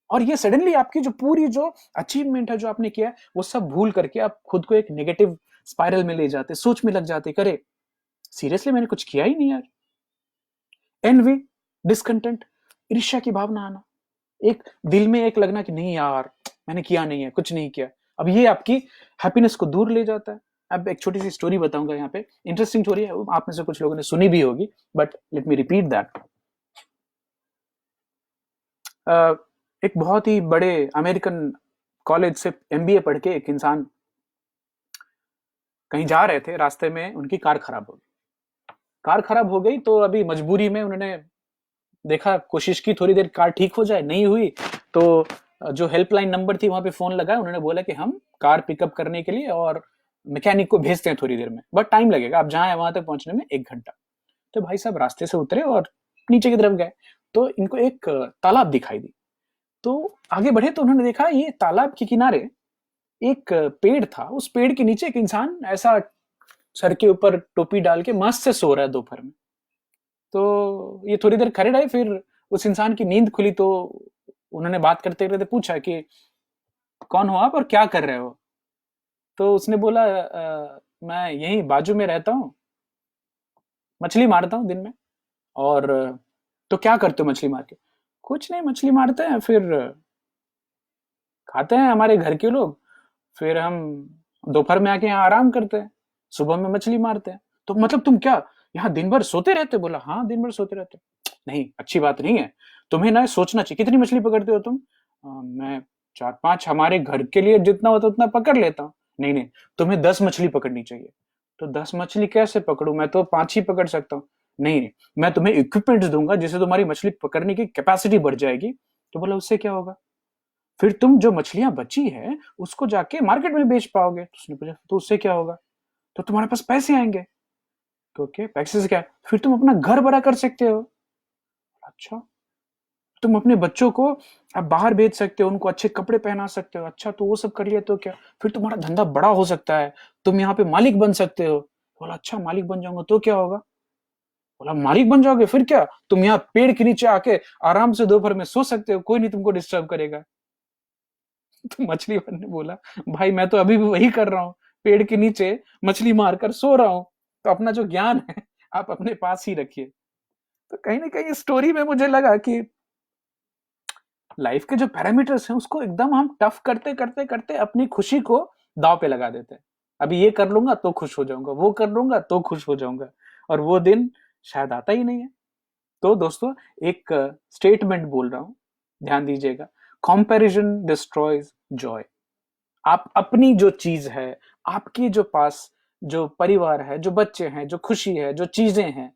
Speaker 1: और ये सडनली आपकी जो पूरी जो अचीवमेंट है जो आपने किया है, वो सब भूल करके आप खुद को एक नेगेटिव स्पाइरल में ले जाते, सोच में लग जाते, करे सीरियसली मैंने कुछ किया ही नहीं यार। एनवी, डिस्कंटेंट, ईर्ष्या की भावना आना, एक दिल में एक लगना कि नहीं यार मैंने किया नहीं है, कुछ नहीं किया। अब ये आपकी हैप्पीनेस को दूर ले जाता है। अब एक छोटी सी स्टोरी बताऊंगा यहाँ पे, इंटरेस्टिंग स्टोरी है, आप में से कुछ लोगों ने सुनी भी होगी, but let me repeat that. एक बहुत ही बड़े अमेरिकन कॉलेज से एमबीए पढ़ के एक इंसान कहीं जा रहे थे, रास्ते में उनकी कार खराब हो गई। कार खराब हो गई तो अभी मजबूरी में उन्होंने देखा, कोशिश की थोड़ी देर कार ठीक हो जाए, नहीं हुई तो जो हेल्पलाइन नंबर थी वहां पे फोन लगाया, उन्होंने बोला कि हम कार पिकअप करने के लिए और मैकेनिक को भेजते हैं थोड़ी देर में, बट टाइम लगेगा, आप जहां है वहां तक पहुंचने में 1 घंटा। तो भाई साहब रास्ते से उतरे और नीचे की तरफ गए, तो इनको एक तालाब दिखाई दी। तो आगे बढ़े तो उन्होंने देखा ये तालाब के किनारे एक पेड़ था, उस पेड़ के नीचे एक इंसान ऐसा सर के ऊपर टोपी डाल के मस्त से सो रहा है दोपहर में। तो ये थोड़ी देर खड़े रहे, फिर उस इंसान की नींद खुली तो उन्होंने बात करते करते पूछा कि कौन हो आप और क्या कर रहे हो? तो उसने बोला मैं यहीं बाजू में रहता हूँ, मछली मारता हूँ दिन में। और तो क्या करते हो मछली मार के? कुछ नहीं, मछली मारते हैं, फिर खाते हैं हमारे घर के लोग, फिर हम दोपहर में आके यहाँ आराम करते हैं, सुबह में मछली मारते हैं। तो मतलब तुम क्या यहाँ दिन भर सोते रहते? बोला हाँ दिन भर सोते रहते। नहीं, अच्छी बात नहीं है, तुम्हें ना सोचना चाहिए। कितनी मछली पकड़ते हो तुम? मैं 4-5, हमारे घर के लिए जितना होता उतना पकड़ लेता हूँ। नहीं नहीं, तुम्हें 10 मछली पकड़नी चाहिए। तो 10 मछली कैसे पकड़ू, मैं तो 5 ही पकड़ सकता हूँ। नहीं नहीं, मैं तुम्हें इक्विपमेंट्स दूंगा जिससे तुम्हारी मछली पकड़ने की कैपेसिटी बढ़ जाएगी। तो बोला उससे क्या होगा? फिर तुम जो मछलियां बची है उसको जाके मार्केट में बेच पाओगे। तो उसने पूछा तो उससे क्या होगा? तो तुम्हारे पास पैसे आएंगे। तो ओके, पैसे से क्या? फिर तुम अपना घर बड़ा कर सकते हो। अच्छा, तुम अपने बच्चों को अब बाहर भेज सकते हो, उनको अच्छे कपड़े पहना सकते हो। अच्छा, तो वो सब कर लिया तो क्या? फिर तुम्हारा धंधा बड़ा हो सकता है, तुम यहाँ पे मालिक बन सकते हो। बोला अच्छा, मालिक बन जाऊंगा तो क्या होगा? बोला मालिक बन जाओगे फिर क्या, तुम यहाँ पेड़ के नीचे आके आराम से दोपहर में सो सकते हो, कोई नहीं तुमको डिस्टर्ब करेगा। तो मछली वाले ने बोला भाई मैं तो अभी भी वही कर रहा हूँ, पेड़ के नीचे मछली मारकर सो रहा हूँ। तो अपना जो ज्ञान है आप अपने पास ही रखिए। तो कहीं ना कहीं स्टोरी में मुझे लगा कि लाइफ के जो पैरामीटर्स हैं उसको एकदम हम टफ करते करते करते अपनी खुशी को दाव पे लगा देते हैं। अभी ये कर लूंगा तो खुश हो जाऊंगा, वो कर लूंगा तो खुश हो जाऊंगा, और वो दिन शायद आता ही नहीं है। तो दोस्तों, एक स्टेटमेंट बोल रहा हूं, ध्यान दीजिएगा। Comparison destroys Joy. आप अपनी जो चीज है, आपके जो पास जो परिवार है, जो बच्चे हैं, जो खुशी है, जो चीजें हैं,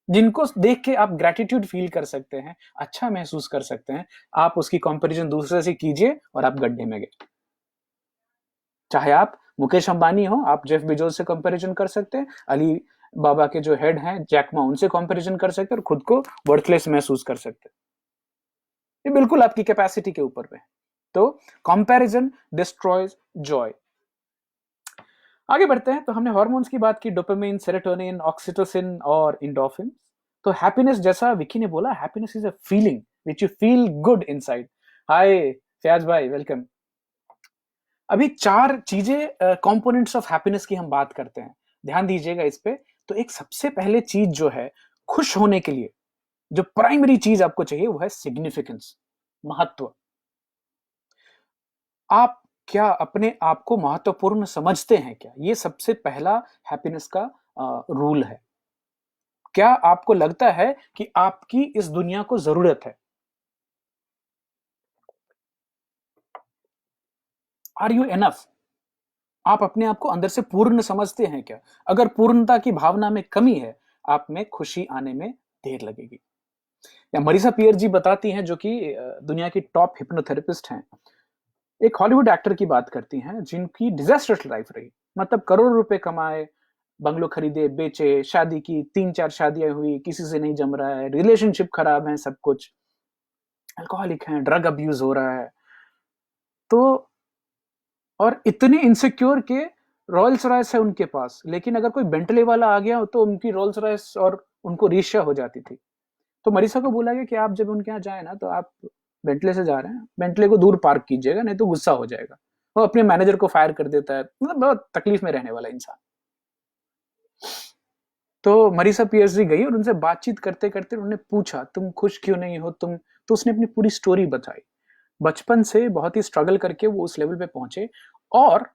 Speaker 1: जिनको देख के आप ग्रेटिट्यूड फील कर सकते हैं, अच्छा महसूस कर सकते हैं, आप उसकी कंपैरिजन दूसरे से कीजिए और आप गड्ढे में गए। चाहे आप मुकेश अंबानी हो, आप जेफ बेजोस से कंपैरिजन कर सकते हैं, अली बाबा के जो हेड हैं जैकमा, उनसे कंपैरिजन कर सकते हैं और खुद को वर्थलेस महसूस कर सकते हैं। ये बिल्कुल आपकी कैपेसिटी के ऊपर है। तो कंपैरिजन डिस्ट्रॉयज जॉय। आगे बढ़ते हैं। तो हमने हार्मोन्स की बात की, डोपामिन, सेरोटोनिन, ऑक्सीटोसिन और इंडोर्फिन। तो हैप्पीनेस, जैसा विकी ने बोला, happiness is a feeling which you feel good inside. Hi Fayaz भाई, वेलकम। अभी 4 चीजें कंपोनेंट्स ऑफ हैप्पीनेस की हम बात करते हैं, ध्यान दीजिएगा इस पे। तो एक सबसे पहले चीज जो है खुश होने के लिए, जो प्राइमरी चीज आपको चाहिए वो है सिग्निफिकेंस, महत्व। आप क्या अपने आप को महत्वपूर्ण समझते हैं क्या? ये सबसे पहला हैप्पीनेस का रूल है। क्या आपको लगता है कि आपकी इस दुनिया को जरूरत है? Are you enough? आप अपने आप को अंदर से पूर्ण समझते हैं क्या? अगर पूर्णता की भावना में कमी है, आप में खुशी आने में देर लगेगी। या मरीसा पियर जी बताती हैं, जो कि दुनिया की टॉप हिप्नोथेरेपिस्ट हैं, एक हॉलीवुड एक्टर की बात करती हैं जिनकी डिजास्टर्स लाइफ रही। मतलब करोड़ों रुपए कमाए, बंगलो खरीदे, बेचे, शादी की, 3-4 शादियां हुई, किसी से नहीं जम रहा है, रिलेशनशिप खराब है, सब कुछ, अल्कोहलिक हैं, ड्रग अब्यूज हो रहा है। तो और इतने इनसिक्योर के रॉयल्स रॉयस है उनके पास, लेकिन अगर कोई बेंटले वाला आ गया तो उनकी रोल्स रॉयस और उनको ईर्ष्या हो जाती थी। तो मरीसा को बोला गया कि आप जब उनके यहाँ जाए ना, तो आप बेंटले से जा रहे हैं, बेंटले को दूर पार्क कीजिएगा, नहीं तो गुस्सा हो जाएगा। वो अपने मैनेजर को फायर कर देता है, मतलब बहुत तकलीफ में रहने वाला इंसान। तो मरीसा पीएचडी गई और उनसे बातचीत करते करते उन्होंने पूछा तुम खुश क्यों नहीं हो तुम? तो उसने अपनी पूरी स्टोरी बताई, बचपन से बहुत ही स्ट्रगल करके वो उस लेवल पे पहुंचे। और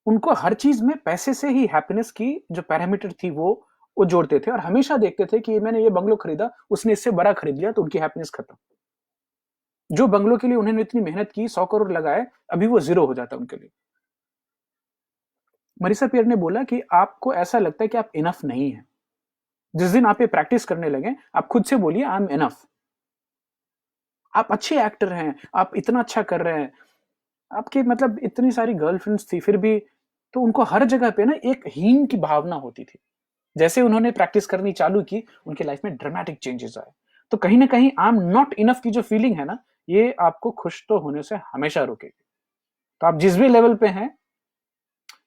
Speaker 1: उनको हर चीज में पैसे से ही हैप्पीनेस की जो पैरामीटर थी वो जोड़ते थे और हमेशा देखते थे कि मैंने ये बंगलो खरीदा, उसने इससे बड़ा खरीद लिया, तो उनकी हैप्पीनेस खत्म। जो बंगलो के लिए उन्होंने इतनी मेहनत की, 100 करोड़ लगाए, अभी वो जीरो हो जाता उनके लिए। मरीसा पियर ने बोला कि आपको ऐसा लगता है कि आप इनफ नहीं है, जिस दिन आप ये प्रैक्टिस करने लगे, आप खुद से बोलिए आई एम इनफ। आप अच्छे एक्टर हैं, आप इतना अच्छा कर रहे हैं, आपके मतलब इतनी सारी गर्लफ्रेंड्स थी फिर भी, तो उनको हर जगह पे ना एक हीन की भावना होती थी। जैसे उन्होंने प्रैक्टिस करनी चालू की, उनके लाइफ में ड्रामेटिक चेंजेस आए। तो कहीं ना कहीं आई एम नॉट इनफ की जो फीलिंग है ना, ये आपको खुश तो होने से हमेशा रोकेगी। तो आप जिस भी लेवल पे हैं,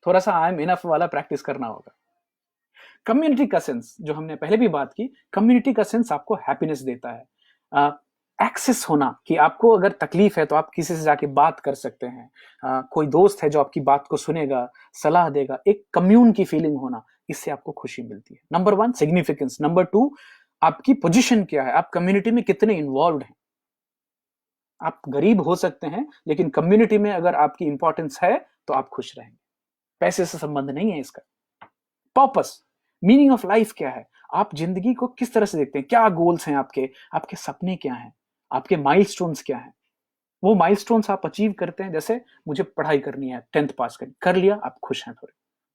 Speaker 1: थोड़ा सा आई एम इनफ वाला प्रैक्टिस करना होगा। कम्युनिटी का सेंस, जो हमने पहले भी बात की, कम्युनिटी का सेंस आपको हैप्पीनेस देता है। एक्सेस होना, कि आपको अगर तकलीफ है तो आप किसी से जाके बात कर सकते हैं, कोई दोस्त है जो आपकी बात को सुनेगा, सलाह देगा, एक कम्यून की फीलिंग होना, इससे आपको खुशी मिलती है। नंबर 1 सिग्निफिकेंस, नंबर 2 आपकी पोजीशन क्या है, आप कम्युनिटी में कितने इन्वॉल्व हैं। आप गरीब हो सकते हैं, लेकिन कम्युनिटी में अगर आपकी इंपॉर्टेंस है तो आप खुश रहेंगे। पैसे से संबंध नहीं है इसका। पर्पस, मीनिंग ऑफ लाइफ क्या है, आप जिंदगी को किस तरह से देखते हैं, क्या गोल्स हैं आपके, आपके सपने क्या हैं, आपके माइलस्टोन्स क्या हैं। वो माइलस्टोन्स आप अचीव करते हैं, जैसे मुझे पढ़ाई करनी है, 10th पास करनी, कर लिया, आप खुश हैं,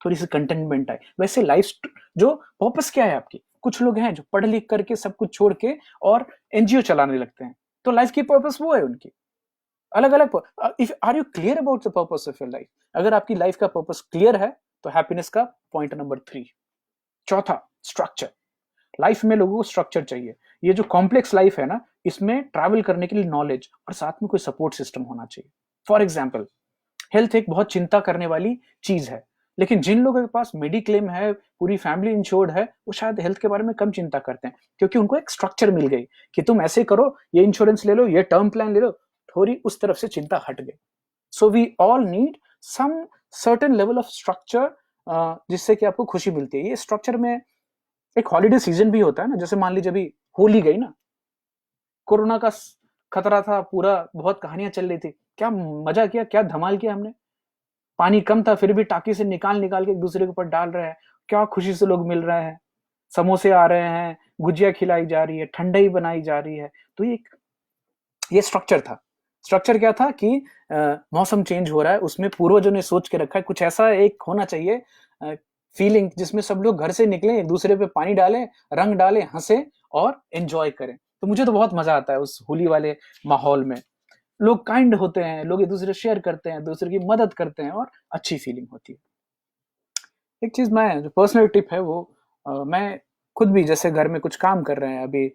Speaker 1: थोड़ी सी कंटेनमेंट है। वैसे लाइफ जो पर्पस क्या है आपकी, कुछ लोग हैं जो पढ़ लिख करके सब कुछ छोड़ के और एनजीओ चलाने लगते हैं, तो लाइफ की पर्पस वो है उनकी। अलग अलग, if are you clear about the purpose of your life, अगर आपकी लाइफ का पर्पस क्लियर है तो हैप्पीनेस का पॉइंट नंबर 3। चौथा, स्ट्रक्चर। लाइफ में लोगों को स्ट्रक्चर चाहिए। ये जो कॉम्प्लेक्स लाइफ है ना, इसमें ट्रैवल करने के लिए नॉलेज और साथ में कोई सपोर्ट सिस्टम होना चाहिए। फॉर एग्जाम्पल, हेल्थ एक बहुत चिंता करने वाली चीज है, लेकिन जिन लोगों के पास मेडिक्लेम है, पूरी फैमिली इंश्योर्ड है, वो शायद हेल्थ के बारे में कम चिंता करते हैं, क्योंकि उनको एक स्ट्रक्चर मिल गई कि तुम ऐसे करो, ये इंश्योरेंस ले लो, ये टर्म प्लान ले लो, थोड़ी उस तरफ से चिंता हट गई। So we all need some certain level of structure, जिससे कि आपको खुशी मिलती है। ये स्ट्रक्चर में एक हॉलीडे सीजन भी होता है ना, जैसे मान लीजिए अभी होली गई ना, कोरोना का खतरा था पूरा, बहुत कहानियां चल रही थी, क्या मजा किया, क्या धमाल किया हमने। पानी कम था फिर भी टाकी से निकाल निकाल के एक दूसरे के ऊपर डाल रहे हैं, क्या खुशी से लोग मिल रहे हैं, समोसे आ रहे हैं, गुजिया खिलाई जा रही है, ठंडाई बनाई जा रही है। तो ये स्ट्रक्चर था। स्ट्रक्चर क्या था कि मौसम चेंज हो रहा है, उसमें पूर्वजों ने सोच के रखा है कुछ ऐसा एक होना चाहिए फीलिंग, जिसमें सब लोग घर से निकले, एक दूसरे पे पानी डालें, रंग डालें, हंसे और एंजॉय करें। तो मुझे तो बहुत मजा आता है उस होली वाले माहौल में। लोग काइंड होते हैं, लोग एक दूसरे शेयर करते हैं, दूसरे की मदद करते हैं और अच्छी फीलिंग होती है। एक चीज, मैं जो पर्सनल टिप है वो, मैं खुद भी जैसे घर में कुछ काम कर रहे हैं, अभी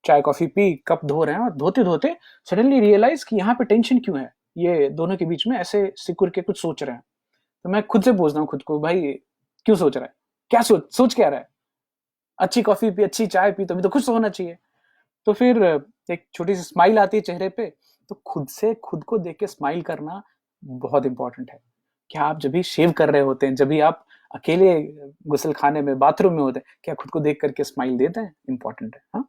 Speaker 1: चाय कॉफी पी, कप धो रहे हैं, और धोते धोते सडनली रियलाइज कि यहाँ पे टेंशन क्यों है, ये दोनों के बीच में ऐसे सिकुड़ के कुछ सोच रहे हैं। तो मैं खुद से पूछता हूँ खुद को, भाई क्यों सोच रहा है, क्या सोच क्या रहा है। अच्छी कॉफी पी, अच्छी चाय पी, तभी तो खुश होना चाहिए। तो फिर एक छोटी सी स्माइल आती है चेहरे पे। तो खुद से खुद को देख के स्माइल करना बहुत इंपॉर्टेंट है। क्या आप जब भी शेव कर रहे होते हैं, जब भी आप अकेले गुसल खाने में, बाथरूम में होते हैं, क्या खुद को देख करके स्माइल देते हैं? इंपॉर्टेंट है। हाँ,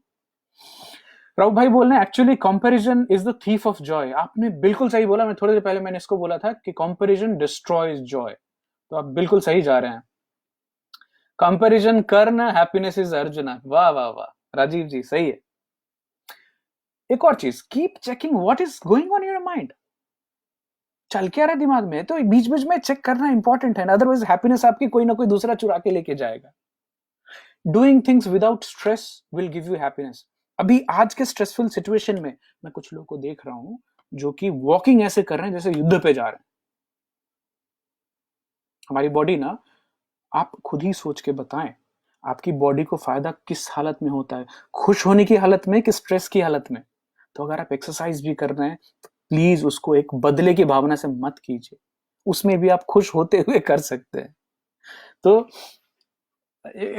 Speaker 1: राव भाई बोल रहे हैं actually comparison is the thief of Joy. आपने बिल्कुल सही बोला। मैं थोड़ी देर पहले मैंने इसको बोला था कि कंपैरिजन डिस्ट्रॉयज जॉय। तो आप बिल्कुल सही जा रहे हैं। कंपैरिजन करना हैप्पीनेस इज अर्जुना। वाह वाह वाह, राजीव जी सही है। एक और चीज, keep checking what is going on your mind. चल क्या रहा है दिमाग में, तो बीच बीच में चेक करना इंपॉर्टेंट है, अदरवाइज हैप्पीनेस आपकी कोई ना कोई दूसरा चुरा के लेके जाएगा। Doing things without stress will give you happiness. अभी आज के स्ट्रेसफुल सिचुएशन में मैं कुछ लोगों को देख रहा हूं जो कि वॉकिंग ऐसे कर रहे हैं जैसे युद्ध पे जा रहे हैं। हमारी बॉडी ना, आप खुद ही सोच के बताएं, आपकी बॉडी को फायदा किस हालत में होता है, खुश होने की हालत में कि स्ट्रेस की हालत में। तो अगर आप एक्सरसाइज भी कर रहे हैं तो प्लीज उसको एक बदले की भावना से मत कीजिए, उसमें भी आप खुश होते हुए कर सकते हैं। तो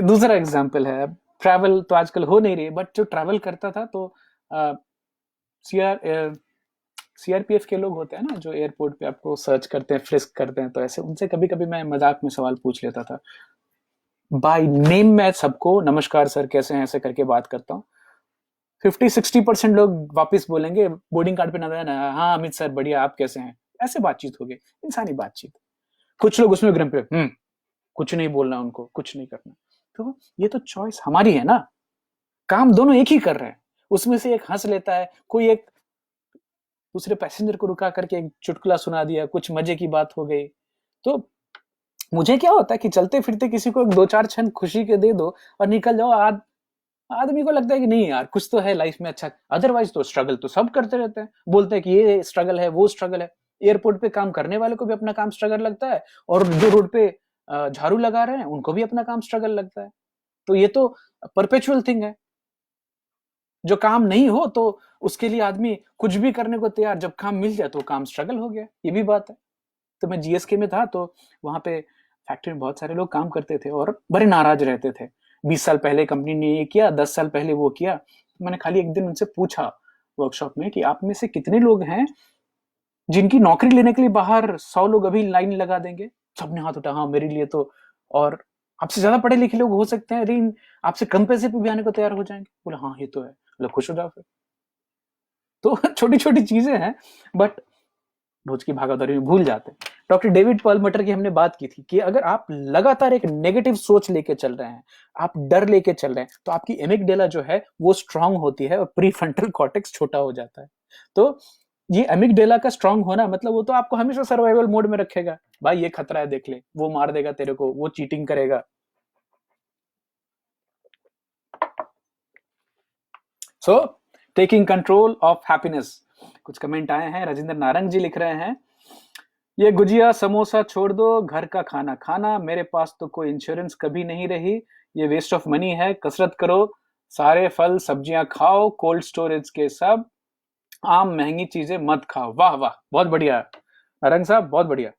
Speaker 1: दूसरा एग्जाम्पल है, ट्रैवल तो आजकल हो नहीं रही, बट जो ट्रैवल करता था तो सीआरपीएफ के लोग होते हैं ना, जो एयरपोर्ट पे आपको सर्च करते हैं, फ्रिस्क करते हैं, तो ऐसे उनसे कभी कभी मैं मजाक में सवाल पूछ लेता था। बाय नेम मैं सबको नमस्कार सर कैसे हैं ऐसे करके बात करता हूँ। 50-60% लोग वापस बोलेंगे बोर्डिंग कार्ड पे नजर, हाँ अमित सर बढ़िया, आप कैसे हैं। ऐसे बातचीत होगी, इंसानी बातचीत। कुछ लोग उसमें ग्रम पे कुछ नहीं बोलना, उनको कुछ नहीं करना। तो ये तो चॉइस हमारी है ना, काम दोनों एक ही कर रहे हैं। उसमें से एक हंस लेता है, कोई एक दूसरे पैसेंजर को रुका करके एक चुटकुला सुना दिया, कुछ मजे की बात हो गई। तो मुझे क्या होता है कि चलते फिरते किसी को दो चार क्षण खुशी के दे दो और निकल जाओ। आदमी को लगता है कि नहीं यार कुछ तो है लाइफ में अच्छा, अदरवाइज तो स्ट्रगल तो सब करते रहते हैं, बोलते हैं कि ये स्ट्रगल है वो स्ट्रगल है। एयरपोर्ट पे काम करने वाले को भी अपना काम स्ट्रगल लगता है, और जो रोड पे झाड़ू लगा रहे हैं उनको भी अपना काम स्ट्रगल लगता है। तो ये तो परपेचुअल थिंग है। जो काम नहीं हो तो उसके लिए आदमी कुछ भी करने को तैयार, जब काम मिल जाए तो काम स्ट्रगल हो गया, ये भी बात है। तो मैं जीएसके में था, तो वहां पे फैक्ट्री में बहुत सारे लोग काम करते थे और बड़े नाराज रहते थे। 20 साल पहले कंपनी ने ये किया, 10 साल पहले वो किया। मैंने खाली एक दिन उनसे पूछा वर्कशॉप में कि आप में से कितने लोग हैं जिनकी नौकरी लेने के लिए बाहर 100 लोग अभी लाइन लगा देंगे। सबने हाथ उठा, हाँ मेरे लिए तो, और आपसे ज्यादा पढ़े लिखे लोग हो सकते हैं, लेकिन आपसे कम पैसे पे भी आने को तैयार हो जाएंगे। बोला हाँ ये तो है। बोला खुश हो जाओ फिर। तो छोटी छोटी चीजें हैं, बट रोज की भागादौड़ी में भूल जाते हैं। डॉक्टर डेविड पर्लमटर की हमने बात की थी कि अगर आप लगातार एक नेगेटिव सोच लेके चल रहे हैं, आप डर लेके चल रहे हैं, तो आपकी एमिगडाला जो है वो स्ट्रांग होती है और प्रीफ्रंटल कॉर्टेक्स छोटा हो जाता है। तो ये एमिगडाला का स्ट्रांग होना मतलब वो तो आपको हमेशा सर्वाइवल मोड में रखेगा। भाई ये खतरा है, देख ले, वो मार देगा तेरे को, वो चीटिंग करेगा। So taking control of happiness. कुछ कमेंट आए हैं। राजेंद्र नारंग जी लिख रहे हैं, ये गुजिया समोसा छोड़ दो, घर का खाना खाना, मेरे पास तो कोई इंश्योरेंस कभी नहीं रही, ये वेस्ट ऑफ मनी है, कसरत करो, सारे फल सब्जियां खाओ, कोल्ड स्टोरेज के सब, आम महंगी चीजें मत खाओ। वाह वाह, बहुत बढ़िया नारंग साहब, बहुत बढ़िया।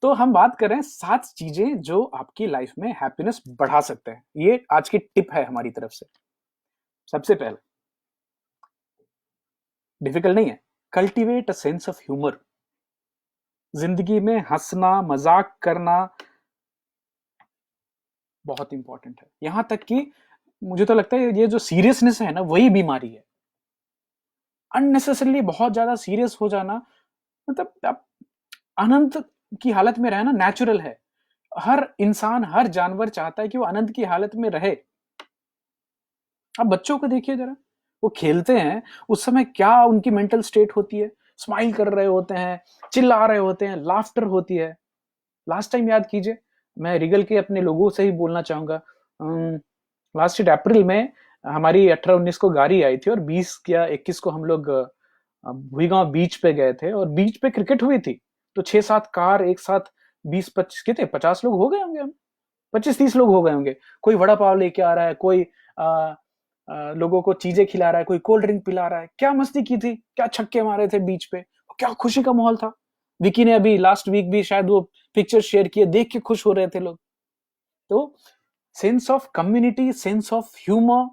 Speaker 1: तो हम बात कर रहे हैं 7 चीजें जो आपकी लाइफ में हैप्पीनेस बढ़ा सकते हैं। ये आज की टिप है हमारी तरफ से। सबसे पहले, डिफिकल्ट नहीं है, cultivate a sense of humour. जिंदगी में हंसना मजाक करना बहुत इंपॉर्टेंट है। यहां तक कि मुझे तो लगता है ये जो सीरियसनेस है ना, वही बीमारी है। अननेसेसरली बहुत ज्यादा सीरियस हो जाना, मतलब आप अनंत की हालत में रहना नेचुरल है। हर इंसान, हर जानवर चाहता है कि वो आनंद की हालत में रहे। अब बच्चों को देखिए जरा, वो खेलते हैं उस समय क्या उनकी मेंटल स्टेट होती है, स्माइल कर रहे होते हैं, चिल्ला रहे होते हैं, लाफ्टर होती है। लास्ट टाइम याद कीजिए, मैं रिगल के अपने लोगों से ही बोलना चाहूंगा। लास्ट ईयर अप्रैल में हमारी 18-19 को गाड़ी आई थी और 20 या 21 को हम लोग भुईगांव बीच पे गए थे और बीच पे क्रिकेट हुई थी। तो 6-7 कार एक साथ, 20-25 कितने 50 लोग हो गए होंगे, हम 25-30 लोग हो गए होंगे। कोई वड़ा पाव लेके आ रहा है, कोई लोगों को चीजें खिला रहा है, कोई कोल्ड ड्रिंक पिला रहा है। क्या मस्ती की थी, क्या छक्के मारे थे बीच पे, क्या खुशी का माहौल था। विकी ने अभी लास्ट वीक भी शायद वो पिक्चर शेयर किए, देख के खुश हो रहे थे लोग। तो sense of community, sense of humour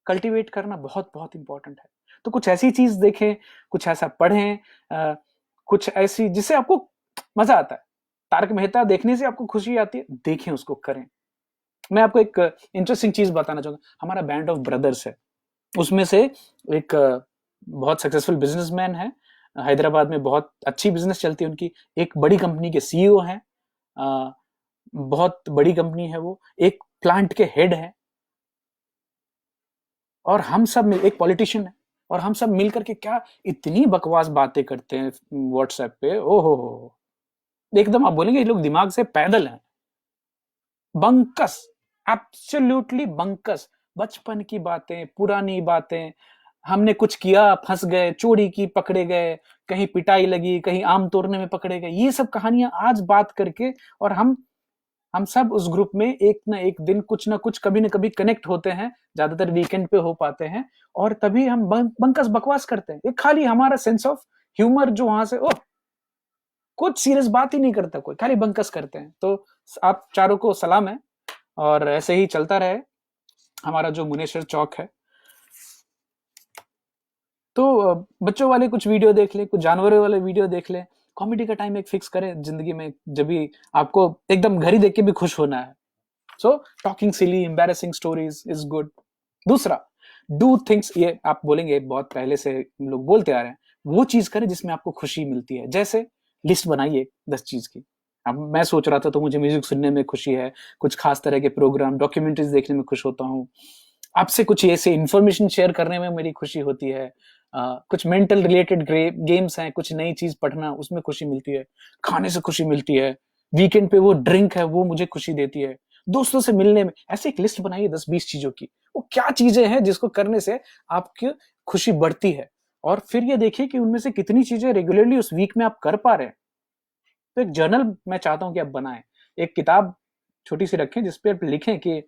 Speaker 1: cultivate करना बहुत बहुत इंपॉर्टेंट है। तो कुछ ऐसी चीज देखें, कुछ ऐसा पढ़ें, कुछ ऐसी जिससे आपको मजा आता है। तारक मेहता देखने से आपको खुशी आती है, देखें, उसको करें। मैं आपको एक इंटरेस्टिंग चीज बताना चाहूंगा। हमारा बैंड ऑफ ब्रदर्स है, उसमें से एक बहुत सक्सेसफुल बिजनेसमैन है, हैदराबाद में बहुत अच्छी बिजनेस चलती है उनकी, एक बड़ी कंपनी के सीईओ हैं, बहुत बड़ी कंपनी है वो, एक प्लांट के हेड है, और हम सब मिल, एक पॉलिटिशियन है, और हम सब मिलकर के क्या इतनी बकवास बातें करते हैं व्हाट्सएप पे। ओहो हो, एकदम आप बोलेंगे ये लोग दिमाग से पैदल हैं। बंकस, एब्सोल्युटली बंकस। बचपन की बातें, पुरानी बातें, हमने कुछ किया फंस गए, चोरी की पकड़े गए, कहीं पिटाई लगी, कहीं आम तोड़ने में पकड़े गए, ये सब कहानियां आज बात करके, और हम सब उस ग्रुप में एक ना एक दिन कुछ ना कुछ कभी ना कभी कनेक्ट होते हैं, ज्यादातर वीकेंड पे हो पाते हैं, और तभी हम बंकस बकवास करते हैं। ये खाली हमारा सेंस ऑफ ह्यूमर जो वहां से, ओह, कुछ सीरियस बात ही नहीं करता कोई, खाली बंकस करते हैं। तो आप चारों को सलाम है, और ऐसे ही चलता रहे हमारा जो मुनेश्वर चौक है। तो बच्चों वाले कुछ वीडियो देख ले, कुछ जानवरों वाले वीडियो देख ले, कॉमेडी का टाइम एक फिक्स करें जिंदगी में, जब भी आपको एकदम घड़ी देख के भी खुश होना है। So talking silly embarrassing stories is good. दूसरा, डू थिंग्स, ये आप बोलेंगे बहुत पहले से लोग बोलते आ रहे हैं, वो चीज करें जिसमें आपको खुशी मिलती है। जैसे लिस्ट बनाइए 10 चीज की, अब मैं सोच रहा था तो मुझे म्यूजिक सुनने में खुशी है, कुछ खास तरह के प्रोग्राम डॉक्यूमेंट्रीज देखने में खुश होता हूँ, आपसे कुछ ऐसे इन्फॉर्मेशन शेयर करने में मेरी खुशी होती है, कुछ मेंटल रिलेटेड गेम्स हैं, कुछ नई चीज पढ़ना उसमें खुशी मिलती है, खाने से खुशी मिलती है, वीकेंड पे वो ड्रिंक है वो मुझे खुशी देती है, दोस्तों से मिलने में। ऐसे एक लिस्ट बनाइए 10-20 चीजों की, वो क्या चीजें हैं जिसको करने से आपकी खुशी बढ़ती है, और फिर ये देखिए कि उनमें से कितनी चीजें रेगुलरली उस वीक में आप कर पा रहे हैं। तो एक जर्नल मैं चाहता हूं कि आप बनाएं, एक किताब छोटी सी रखें जिसपे आप लिखें कि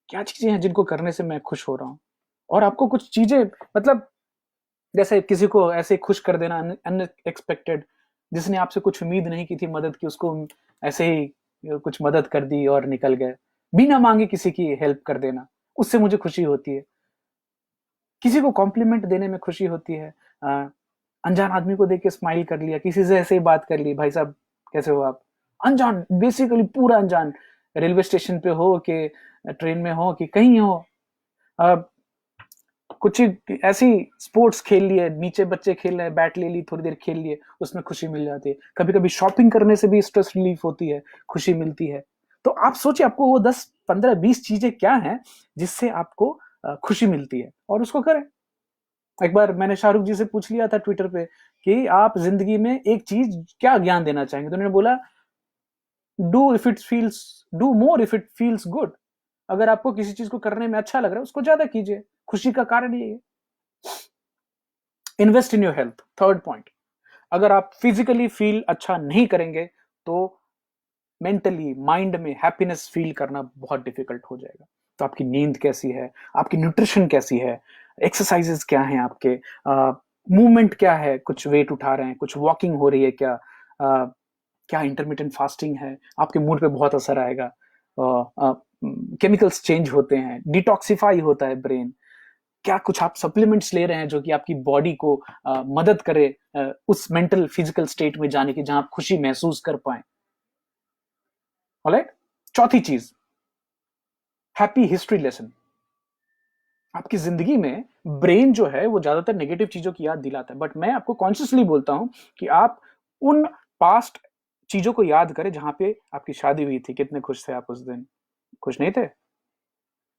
Speaker 1: क्या चीजें हैं जिनको करने से मैं खुश हो रहा हूँ। और आपको कुछ चीजें, मतलब जैसे किसी को ऐसे खुश कर देना अनएक्सपेक्टेड, जिसने आपसे कुछ उम्मीद नहीं की थी मदद की, उसको ऐसे ही कुछ मदद कर दी और निकल गए, बिना मांगे किसी की हेल्प कर देना, उससे मुझे खुशी होती है। किसी को कॉम्प्लीमेंट देने में खुशी होती है, अनजान आदमी को देख के स्माइल कर लिया, किसी से ऐसे ही बात कर ली, भाई साहब कैसे हो आप, अनजान, बेसिकली पूरा अनजान, रेलवे स्टेशन पे हो कि ट्रेन में हो कि कहीं हो, कुछ ऐसी स्पोर्ट्स खेल लिए, नीचे बच्चे खेल रहे हैं, बैट ले ली, थोड़ी देर खेल लिए, उसमें खुशी मिल जाती है। कभी कभी शॉपिंग करने से भी स्ट्रेस रिलीफ होती है, खुशी मिलती है। तो आप सोचिए आपको वो 10, 15, 20 चीजें क्या हैं जिससे आपको खुशी मिलती है, और उसको करें। एक बार मैंने शाहरुख जी से पूछ लिया था ट्विटर पे कि आप जिंदगी में एक चीज क्या ज्ञान देना चाहेंगे, तो उन्होंने बोला do more if it feels good. अगर आपको किसी चीज को करने में अच्छा लग रहा है उसको ज्यादा कीजिए, खुशी का कारण ये है। Invest in your health, third point. अगर आप फिजिकली फील अच्छा नहीं करेंगे तो मेंटली, माइंड में हैप्पीनेस फील करना बहुत डिफिकल्ट हो जाएगा। तो आपकी नींद कैसी है, आपकी न्यूट्रिशन कैसी है, एक्सरसाइजेस क्या हैं आपके, मूवमेंट क्या है, कुछ वेट उठा रहे हैं, कुछ वॉकिंग हो रही है क्या, क्या इंटरमिटेंट फास्टिंग है, आपके मूड पे बहुत असर आएगा। केमिकल्स चेंज होते हैं, डिटॉक्सिफाई होता है ब्रेन। क्या कुछ आप सप्लीमेंट्स ले रहे हैं जो कि आपकी बॉडी को मदद करे उस मेंटल फिजिकल स्टेट में जाने की जहां आप खुशी महसूस कर पाए। ऑलराइट। चौथी चीज, हैप्पी हिस्ट्री लेसन। आपकी जिंदगी में ब्रेन जो है वो ज्यादातर नेगेटिव चीजों की याद दिलाता है, बट मैं आपको कॉन्शियसली बोलता हूं कि आप उन पास्ट चीजों को याद करें जहां पे आपकी शादी हुई थी, कितने खुश थे आप उस दिन, खुश नहीं थे?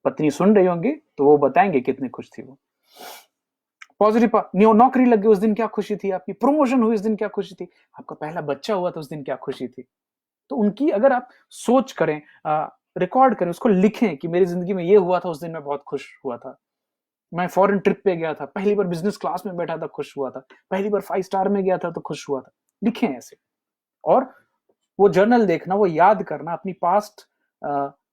Speaker 1: पत्नी सुन रही होंगी तो वो बताएंगे कितने खुश थी वो। पॉजिटिव, नौकरी लग गई उस दिन क्या खुशी थी आपकी, प्रमोशन हुई उस दिन क्या खुशी थी, आपका पहला बच्चा हुआ था उस दिन क्या खुशी थी। तो उनकी अगर आप सोच करें, रिकॉर्ड करें, उसको लिखें कि मेरी जिंदगी में ये हुआ था उस दिन मैं बहुत खुश हुआ था, मैं फॉरेन ट्रिप पे गया था, पहली बार बिजनेस क्लास में बैठा था खुश हुआ था, पहली बार 5 स्टार में गया था तो खुश हुआ था। लिखें ऐसे, और वो जर्नल देखना, वो याद करना, अपनी पास्ट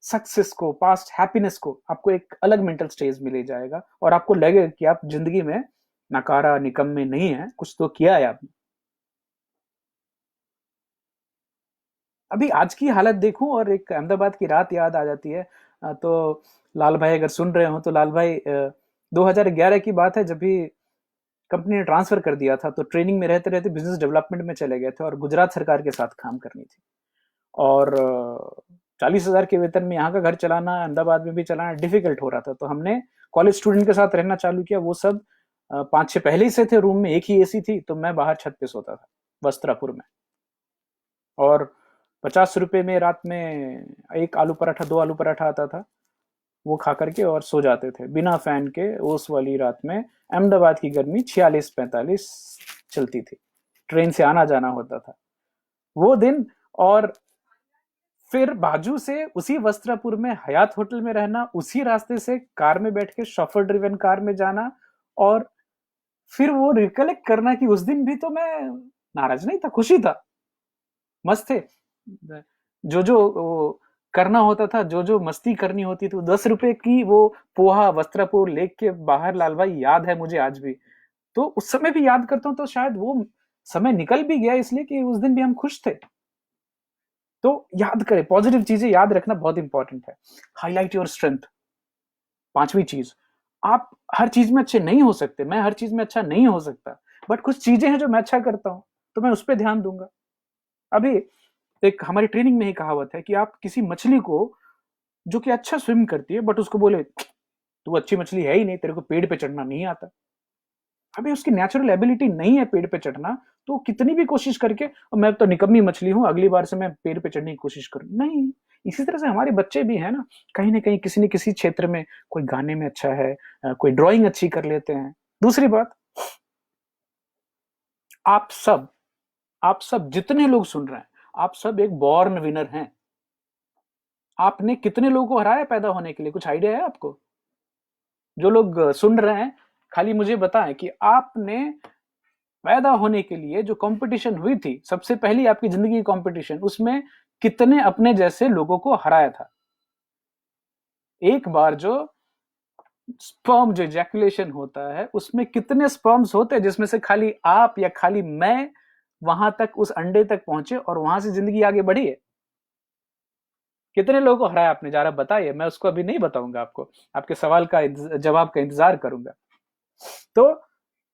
Speaker 1: सक्सेस को, पास्ट हैप्पीनेस को आपको एक अलग मेंटल स्टेज में ले जाएगा, और आपको लगेगा कि आप जिंदगी में नकारा निकम्मे नहीं है, कुछ तो किया है आपने। अभी आज की हालत देखूं और एक अहमदाबाद की रात याद आ जाती है। तो लाल भाई अगर सुन रहे हो तो लाल भाई, 2011 की बात है जब भी कंपनी ने ट्रांसफर कर दिया था, तो ट्रेनिंग में रहते रहते बिजनेस डेवलपमेंट में चले गए थे और गुजरात सरकार के साथ काम करनी थी। और 40,000 के वेतन में यहाँ का घर चलाना, अहमदाबाद में भी चलाना डिफिकल्ट हो रहा था। तो हमने कॉलेज स्टूडेंट के साथ रहना चालू किया। वो सब 5-6 पहले ही से थे, रूम में एक ही एसी थी, तो मैं बाहर छत पे सोता था वस्त्रापुर में, और 50 रुपए में रात में एक आलू पराठा, 2 आलू पराठा आता था, वो खा करके और सो जाते थे बिना फैन के। उस वाली रात में अहमदाबाद की गर्मी 46-45 चलती थी, ट्रेन से आना जाना होता था वो दिन। और फिर बाजू से उसी वस्त्रापुर में हयात होटल में रहना, उसी रास्ते से कार में बैठ के शॉफर ड्रिवन कार में जाना, और फिर वो रिकलेक्ट करना कि उस दिन भी तो मैं नाराज नहीं था, खुशी था, मस्त थे। जो जो वो करना होता था, जो जो मस्ती करनी होती थी, 10 रुपए की वो पोहा वस्त्रापुर लेक के बाहर, लाल भाई याद है मुझे आज भी। तो उस समय भी याद करता हूँ तो शायद वो समय निकल भी गया इसलिए कि उस दिन भी हम खुश थे। तो याद करें, पॉजिटिव चीजें याद रखना बहुत इंपॉर्टेंट है। हाईलाइट योर स्ट्रेंथ, पांचवी चीज। आप हर चीज में अच्छे नहीं हो सकते, मैं हर चीज में अच्छा नहीं हो सकता, बट कुछ चीजें हैं जो मैं अच्छा करता हूं, तो मैं उस पर ध्यान दूंगा। अभी एक हमारी ट्रेनिंग में ही कहावत है कि आप किसी मछली को, जो कि अच्छा स्विम करती है, बट उसको बोले तू अच्छी मछली है ही नहीं, तेरे को पेड़ पे चढ़ना नहीं आता, अभी उसकी नेचुरल एबिलिटी नहीं है पेड़ पे चढ़ना, तो कितनी भी कोशिश करके मैं तो निकम्मी मछली हूं, अगली बार से मैं पेड़ पे चढ़ने की कोशिश करूं, नहीं। इसी तरह से हमारे बच्चे भी है ना, कहीं ना कहीं किसी न किसी क्षेत्र में, कोई गाने में अच्छा है, कोई ड्राइंग अच्छी कर लेते हैं। दूसरी बात, आप सब आप सब जितने लोग सुन रहे हैं, आप सब एक बॉर्न विनर हैं। आपने कितने लोगों को हराया पैदा होने के लिए, कुछ आइडिया है आपको? जो लोग सुन रहे हैं, खाली मुझे बताएं कि आपने पैदा होने के लिए जो कंपटीशन हुई थी, सबसे पहली आपकी जिंदगी की कंपटीशन, उसमें कितने अपने जैसे लोगों को हराया था। एक बार जो स्पर्म जो इजैकुलेशन होता है, उसमें कितने स्पर्म्स होते हैं जिसमें से खाली आप या खाली मैं वहां तक, उस अंडे तक पहुंचे और वहां से जिंदगी आगे बढ़ी है। कितने लोगों को हराया आपने, जरा बताइए। मैं उसको अभी नहीं बताऊंगा आपको, आपके सवाल का जवाब का इंतजार करूंगा। तो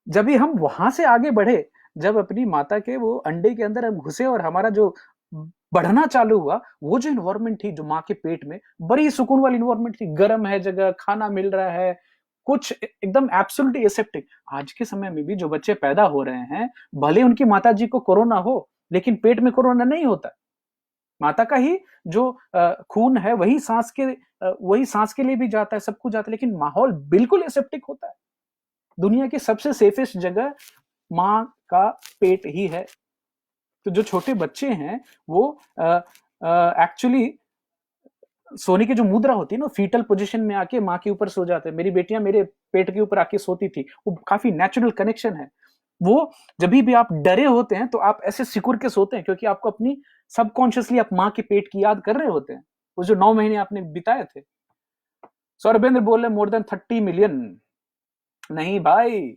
Speaker 1: जब भी हम वहां से आगे बढ़े, जब अपनी माता के वो अंडे के अंदर हम घुसे और हमारा जो बढ़ना चालू हुआ, वो जो इन्वायरमेंट थी जो माँ के पेट में, बड़ी सुकून वाली इन्वायरमेंट थी, गर्म है जगह, खाना मिल रहा है, कुछ एकदम एब्सोल्युटली एसेप्टिक। आज के समय में भी जो बच्चे पैदा हो रहे हैं, भले उनकी माता जी को कोरोना हो, लेकिन पेट में कोरोना नहीं होता। माता का ही जो खून है, वही सांस के लिए भी जाता है, सब कुछ जाता है, लेकिन माहौल बिल्कुल एसेप्टिक होता है। दुनिया की सबसे सेफेस्ट जगह माँ का पेट ही है। तो जो छोटे बच्चे हैं, वो एक्चुअली सोने की जो मुद्रा होती है ना, फीटल पोजीशन में आके माँ के ऊपर सो जाते हैं। मेरी बेटियां मेरे पेट के ऊपर आके सोती थी, वो काफी नेचुरल कनेक्शन है। वो जब भी आप डरे होते हैं तो आप ऐसे सिकुड़ के सोते हैं, क्योंकि आपको अपनी सबकॉन्शियसली आप माँ के पेट की याद कर रहे होते हैं, वो जो 9 महीने आपने बिताए थे। सौरभेंद्र बोल रहे मोर देन 30 मिलियन। नहीं भाई,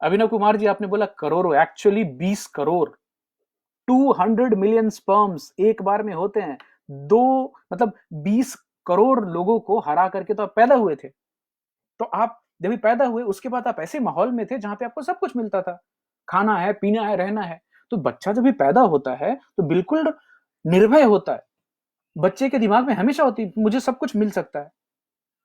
Speaker 1: अभिनव कुमार जी आपने बोला करोड़ों, एक्चुअली 20 करोड़। 200 मिलियन स्पर्म्स एक बार में होते हैं। दो मतलब 20 करोड़ लोगों को हरा करके तो आप पैदा हुए थे। तो आप जब भी पैदा हुए, उसके बाद आप ऐसे माहौल में थे जहां पे आपको सब कुछ मिलता था, खाना है, पीना है, रहना है। तो बच्चा जब भी पैदा होता है तो बिल्कुल निर्भय होता है। बच्चे के दिमाग में हमेशा होती है मुझे सब कुछ मिल सकता है।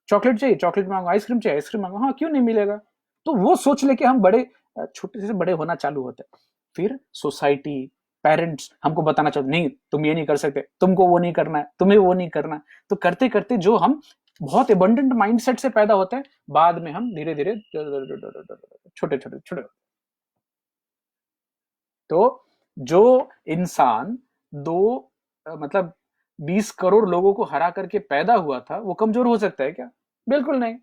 Speaker 1: चॉकलेट चाहिए चॉकलेट मांगो, आइसक्रीम चाहिए आइसक्रीम मांगो, हाँ क्यों नहीं मिलेगा। तो वो सोच लेके हम बड़े छोटे से बड़े होना चालू होते हैं। फिर सोसाइटी, पेरेंट्स हमको बताना चाहते नहीं तुम ये नहीं कर सकते, तुमको वो नहीं करना है, तुम्हें वो नहीं करना है। तो करते करते जो हम बहुत एबंडेंट माइंडसेट से पैदा होते हैं, बाद में हम धीरे धीरे छोटे छोटे छोटे। तो जो इंसान दो मतलब 20 करोड़ लोगों को हरा करके पैदा हुआ था, वो कमजोर हो सकता है क्या? बिल्कुल नहीं।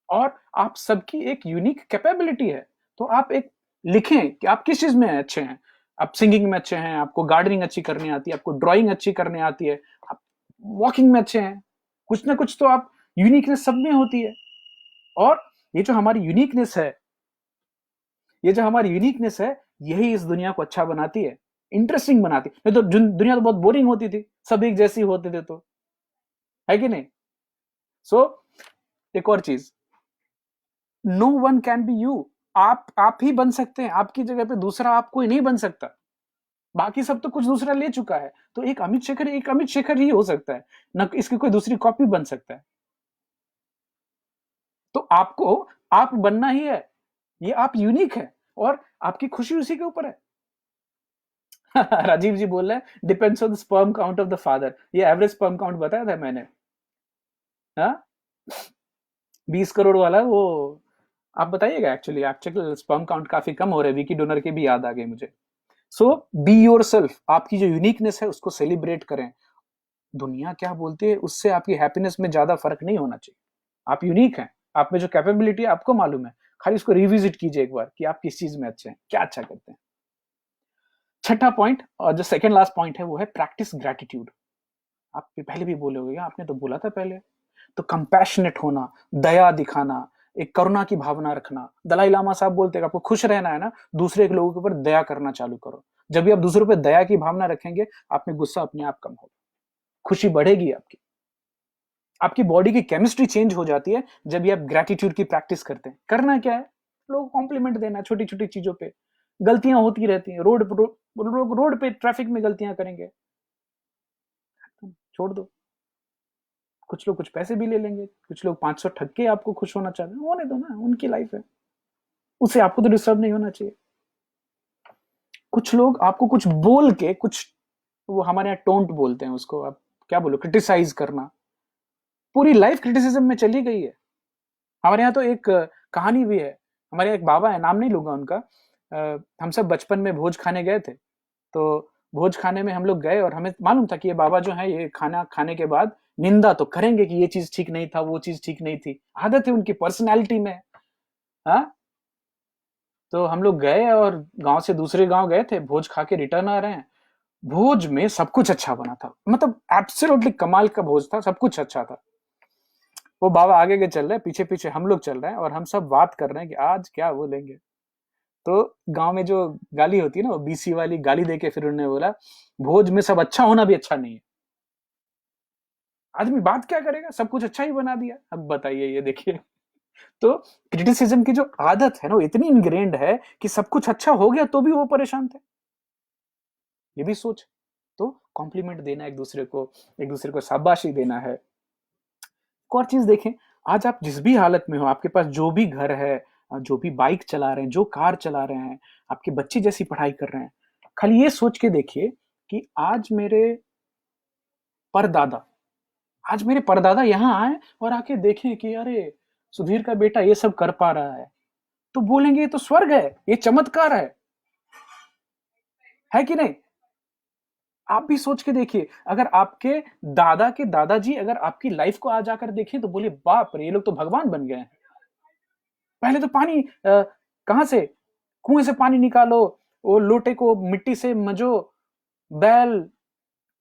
Speaker 1: और आप सबकी एक यूनिक कैपेबिलिटी है। तो आप एक लिखें कि आप किस चीज में अच्छे हैं। आप सिंगिंग में अच्छे हैं, आपको गार्डनिंग अच्छी करनी आती है, आपको ड्राइंग अच्छी करनी आती है, आप वॉकिंग में अच्छे हैं। कुछ ना कुछ तो आप यूनिकनेस सब में होती है। और ये जो हमारी यूनिकनेस है, ये जो हमारी यूनिकनेस है, यही इस दुनिया को अच्छा बनाती है, इंटरेस्टिंग बनाती है। नहीं तो दुनिया तो बहुत बोरिंग होती थी, सब एक जैसी होते थे, तो है कि नहीं? सो एक और चीज, no one can be you. आप ही बन सकते हैं, आपकी जगह पे दूसरा आप कोई नहीं बन सकता। बाकी सब तो कुछ दूसरा ले चुका है। तो एक अमित शेखर ही हो सकता है, ना इसकी कोई दूसरी कॉपी बन सकता है। तो आपको आप बनना ही है, ये आप यूनिक है, और आपकी खुशी उसी के ऊपर है। राजीव जी बोल रहे हैं depends on the sperm count of the father. ये एवरेज स्पर्म काउंट बताया था मैंने, हाँ 20 करोड़ वाला वो। आप बताइएगा, एक्चुअली स्पर्म काउंट काफी कम हो रहा है, विकी डोनर के भी याद आ गए मुझे। सो बी योर सेल्फ, आपकी जो यूनिकनेस है उसको सेलिब्रेट करें। दुनिया क्या बोलती है उससे आपकी हैप्पीनेस में ज्यादा फर्क नहीं होना चाहिए। आप यूनिक हैं, आप में जो कैपेबिलिटी है आपको मालूम है, खाली उसको रिविजिट कीजिए एक बार कि आप किस चीज में अच्छे हैं, क्या अच्छा करते हैं। छठा पॉइंट, और जो सेकंड लास्ट पॉइंट है, वो है प्रैक्टिस ग्रेटिट्यूड। आप पहले भी बोले होगे, आपने तो बोला था पहले। तो कंपैशनेट होना, दया दिखाना, एक करुणा की भावना रखना। दलाई लामा साहब बोलते हैं आपको खुश रहना है ना, दूसरे के लोगों के ऊपर दया करना चालू करो। जब भी आप दूसरों पर दया की भावना रखेंगे, आप में गुस्सा अपने आप कम होगा, खुशी बढ़ेगी आपकी। आपकी बॉडी की केमिस्ट्री चेंज हो जाती है जब भी आप ग्रेटिट्यूड की प्रैक्टिस करते हैं। करना क्या है, लोग कॉम्प्लीमेंट देना, छोटी छोटी चीजों पे। गलतियां होती रहती हैं, रोड पे ट्रैफिक में गलतियां करेंगे, छोड़ दो। कुछ लोग कुछ पैसे भी ले लेंगे, कुछ लोग 500 ठग के आपको खुश होना चाहते हैं, होने दो ना, उनकी लाइफ है। उससे आपको तो डिस्टर्ब नहीं होना चाहिए। कुछ लोग आपको कुछ बोल के कुछ, वो हमारे यहाँ टोंट बोलते हैं उसको, आप क्या बोलो, क्रिटिसाइज करना, पूरी लाइफ क्रिटिसिज्म में चली गई है। हमारे यहाँ तो एक कहानी भी है। हमारे यहाँ एक बाबा है, नाम नहीं लूंगा उनका। हम सब बचपन में भोज खाने गए थे, तो भोज खाने में हम लोग गए और हमें मालूम था कि ये बाबा जो है, ये खाना खाने के बाद निंदा तो करेंगे कि ये चीज ठीक नहीं था, वो चीज ठीक नहीं थी, आदत है उनकी, पर्सनैलिटी में। हाँ, तो हम लोग गए और गांव से दूसरे गांव गए थे, भोज खा के रिटर्न आ रहे हैं। भोज में सब कुछ अच्छा बना था, मतलब एब्सोल्युटली कमाल का भोज था, सब कुछ अच्छा था। वो बाबा आगे के चल रहे हैं, पीछे पीछे हम लोग चल रहे हैं, और हम सब बात कर रहे हैं कि आज क्या बोलेंगे। तो गांव में जो गाली होती है ना, वो बीसी वाली गाली देके फिर उन्होंने बोला, भोज में सब अच्छा होना भी अच्छा नहीं है। आदमी बात क्या करेगा, सब कुछ अच्छा ही बना दिया, अब बताइए, ये देखिए। तो क्रिटिसिज्म की जो आदत है ना, वो इतनी इनग्रेन्ड है कि सब कुछ अच्छा हो गया तो भी वो परेशान थे। ये भी सोच। तो कॉम्प्लीमेंट देना एक दूसरे को, एक दूसरे को शाबाशी देना है। एक और चीज देखें, आज आप जिस भी हालत में हो, आपके पास जो भी घर है, जो भी बाइक चला रहे हैं, जो कार चला रहे हैं, आपके बच्चे जैसी पढ़ाई कर रहे हैं, खाली ये सोच के देखिए कि परदादा आज मेरे परदादा यहाँ आए और आके देखें कि अरे, सुधीर का बेटा ये सब कर पा रहा है, तो बोलेंगे ये तो स्वर्ग है, ये चमत्कार है कि नहीं? आप भी सोच के देखिए, अगर आपके दादा के दादाजी अगर आपकी लाइफ को आज आकर देखें तो बोले, बाप रे, ये लोग तो भगवान बन गए हैं। पहले तो पानी कहां से, कुएं से पानी निकालो, वो लोटे को मिट्टी से मजो, बैल,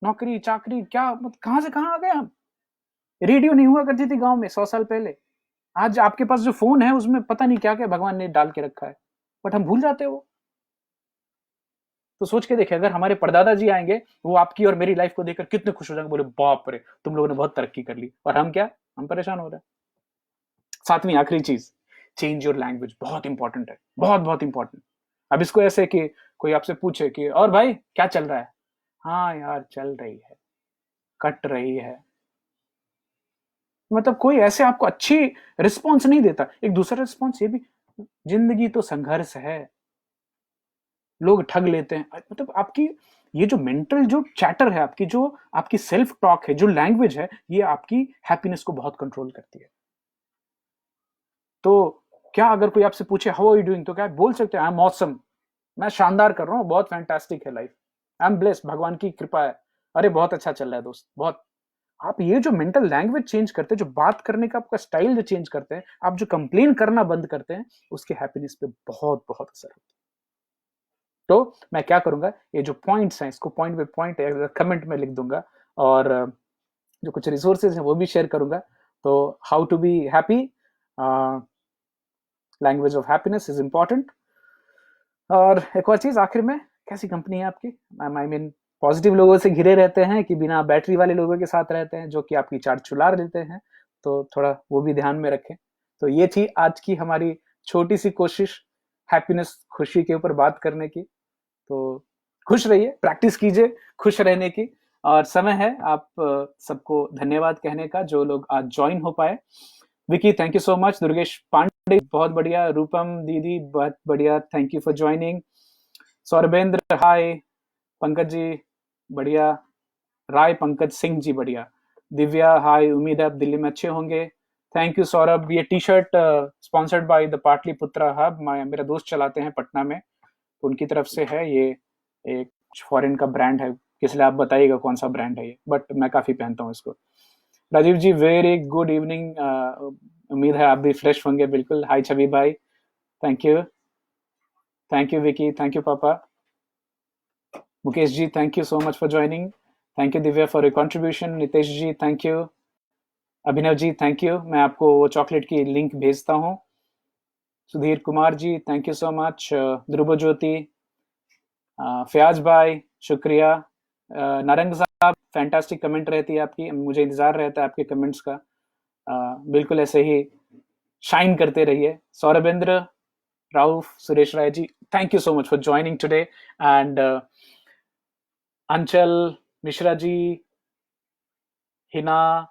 Speaker 1: नौकरी चाकरी, क्या मतलब कहां से कहां आ गए हम। रेडियो नहीं हुआ करती थी गांव में 100 साल पहले। आज आपके पास जो फोन है उसमें पता नहीं क्या क्या भगवान ने डाल के रखा है, बट हम भूल जाते हैं वो। तो सोच के देखिए, अगर हमारे परदादा जी आएंगे, वो आपकी और मेरी लाइफ को देखकर कितने खुश हो जाएंगे, बोले बाप रे, तुम लोगों ने बहुत तरक्की कर ली, और हम क्या, हम परेशान हो रहे हैं। सातवीं आखिरी चीज, चेंज योर लैंग्वेज, बहुत इंपॉर्टेंट है, बहुत बहुत इंपॉर्टेंट। अब इसको ऐसे कि कोई आपसे पूछे कि और भाई क्या चल रहा है, हाँ यार चल रही है, कट रही है, मतलब कोई ऐसे आपको अच्छी रिस्पॉन्स नहीं देता। एक दूसरा रिस्पॉन्स ये भी, जिंदगी तो संघर्ष है, लोग ठग लेते हैं, मतलब आपकी ये जो मेंटल जो चैटर है, आपकी जो आपकी सेल्फ टॉक है, जो लैंग्वेज है, ये आपकी हैप्पीनेस को बहुत कंट्रोल करती है। तो क्या अगर कोई आपसे पूछे हाउ आर यू डूइंग, तो क्या बोल सकते हैं, आई एम ऑसम, मैं शानदार कर रहा हूँ, बहुत फैंटास्टिक है लाइफ, आई एम ब्लेस्ड, भगवान की कृपा है, अरे बहुत अच्छा चल रहा है दोस्त, बहुत। आप ये जो मेंटल लैंग्वेज चेंज करते हैं, जो बात करने का आपका स्टाइल जो चेंज करते हैं, आप जो कंप्लेन करना बंद करते हैं, उसके हैप्पीनेस पे बहुत बहुत असर होता है। तो मैं क्या करूंगा, ये जो पॉइंट्स हैं, इसको पॉइंट बाय पॉइंट कमेंट में लिख दूंगा, और जो कुछ रिसोर्सेज हैं वो भी शेयर करूंगा। तो how to be happy, language of happiness is important. और एक और चीज आखिर में, कैसी कंपनी है आपकी, आई मीन पॉजिटिव लोगों से घिरे रहते हैं कि बिना बैटरी वाले लोगों के साथ रहते हैं जो कि आपकी चार्ज चुला देते हैं, तो थोड़ा वो भी ध्यान में रखें। तो ये थी आज की हमारी छोटी सी कोशिश, हैप्पीनेस, खुशी के ऊपर बात करने की। तो खुश रहिए, प्रैक्टिस कीजिए खुश रहने की। और समय है आप सबको धन्यवाद कहने का, जो लोग आज ज्वाइन हो पाए। Vicky, thank you so much. Durgesh Pandey, बहुत बढ़िया। रूपम दीदी, बहुत बढ़िया, thank you for joining. Saurabhendra, hi. Pankaj ji, बढ़िया। राय पंकज सिंह जी, बढ़िया। दिव्या, हाय, उम्मीद है आप दिल्ली में अच्छे होंगे। Thank you Saurabh. ये T shirt sponsored by the Pataliputra hub, मेरा दोस्त चलाते हैं पटना में, तो उनकी तरफ से है ये। एक फॉरेन का ब्रांड है, इसलिए आप बताइएगा कौन सा ब्रांड है ये, बट मैं काफी पहनता हूँ इसको। राजीव जी, वेरी गुड इवनिंग, उम्मीद है आप भी फ्रेश होंगे बिल्कुल। हाय छवि भाई, thank you. Thank you Vicky, thank you पापा। Mukesh ji, thank you so much for joining. Thank you Divya for your contribution. Nitesh ji, thank you. Abhinav ji, thank you, मैं आपको वो चॉकलेट की लिंक भेजता हूँ। Sudhir Kumar ji, thank you so much. Dhruv Jyoti, Fayaz भाई, शुक्रिया। नारंग साहब, फैंटास्टिक कमेंट रहती है आपकी, मुझे इंतजार रहता है आपके कमेंट्स का। बिल्कुल ऐसे ही शाइन करते रहिए। Saurabhendra, Rauf, Suresh Rai ji, thank you so much for joining today. And Anchal Mishra ji, Hina,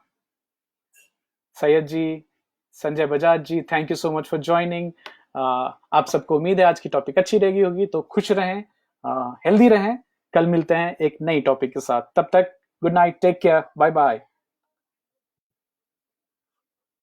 Speaker 1: Syed ji, Sanjay Bajaj ji, thank you so much for joining. आप सबको उम्मीद है आज की टॉपिक अच्छी रहेगी होगी, तो खुश रहें, हेल्दी रहें। कल मिलते हैं एक नई टॉपिक के साथ, तब तक good night, take care, bye bye.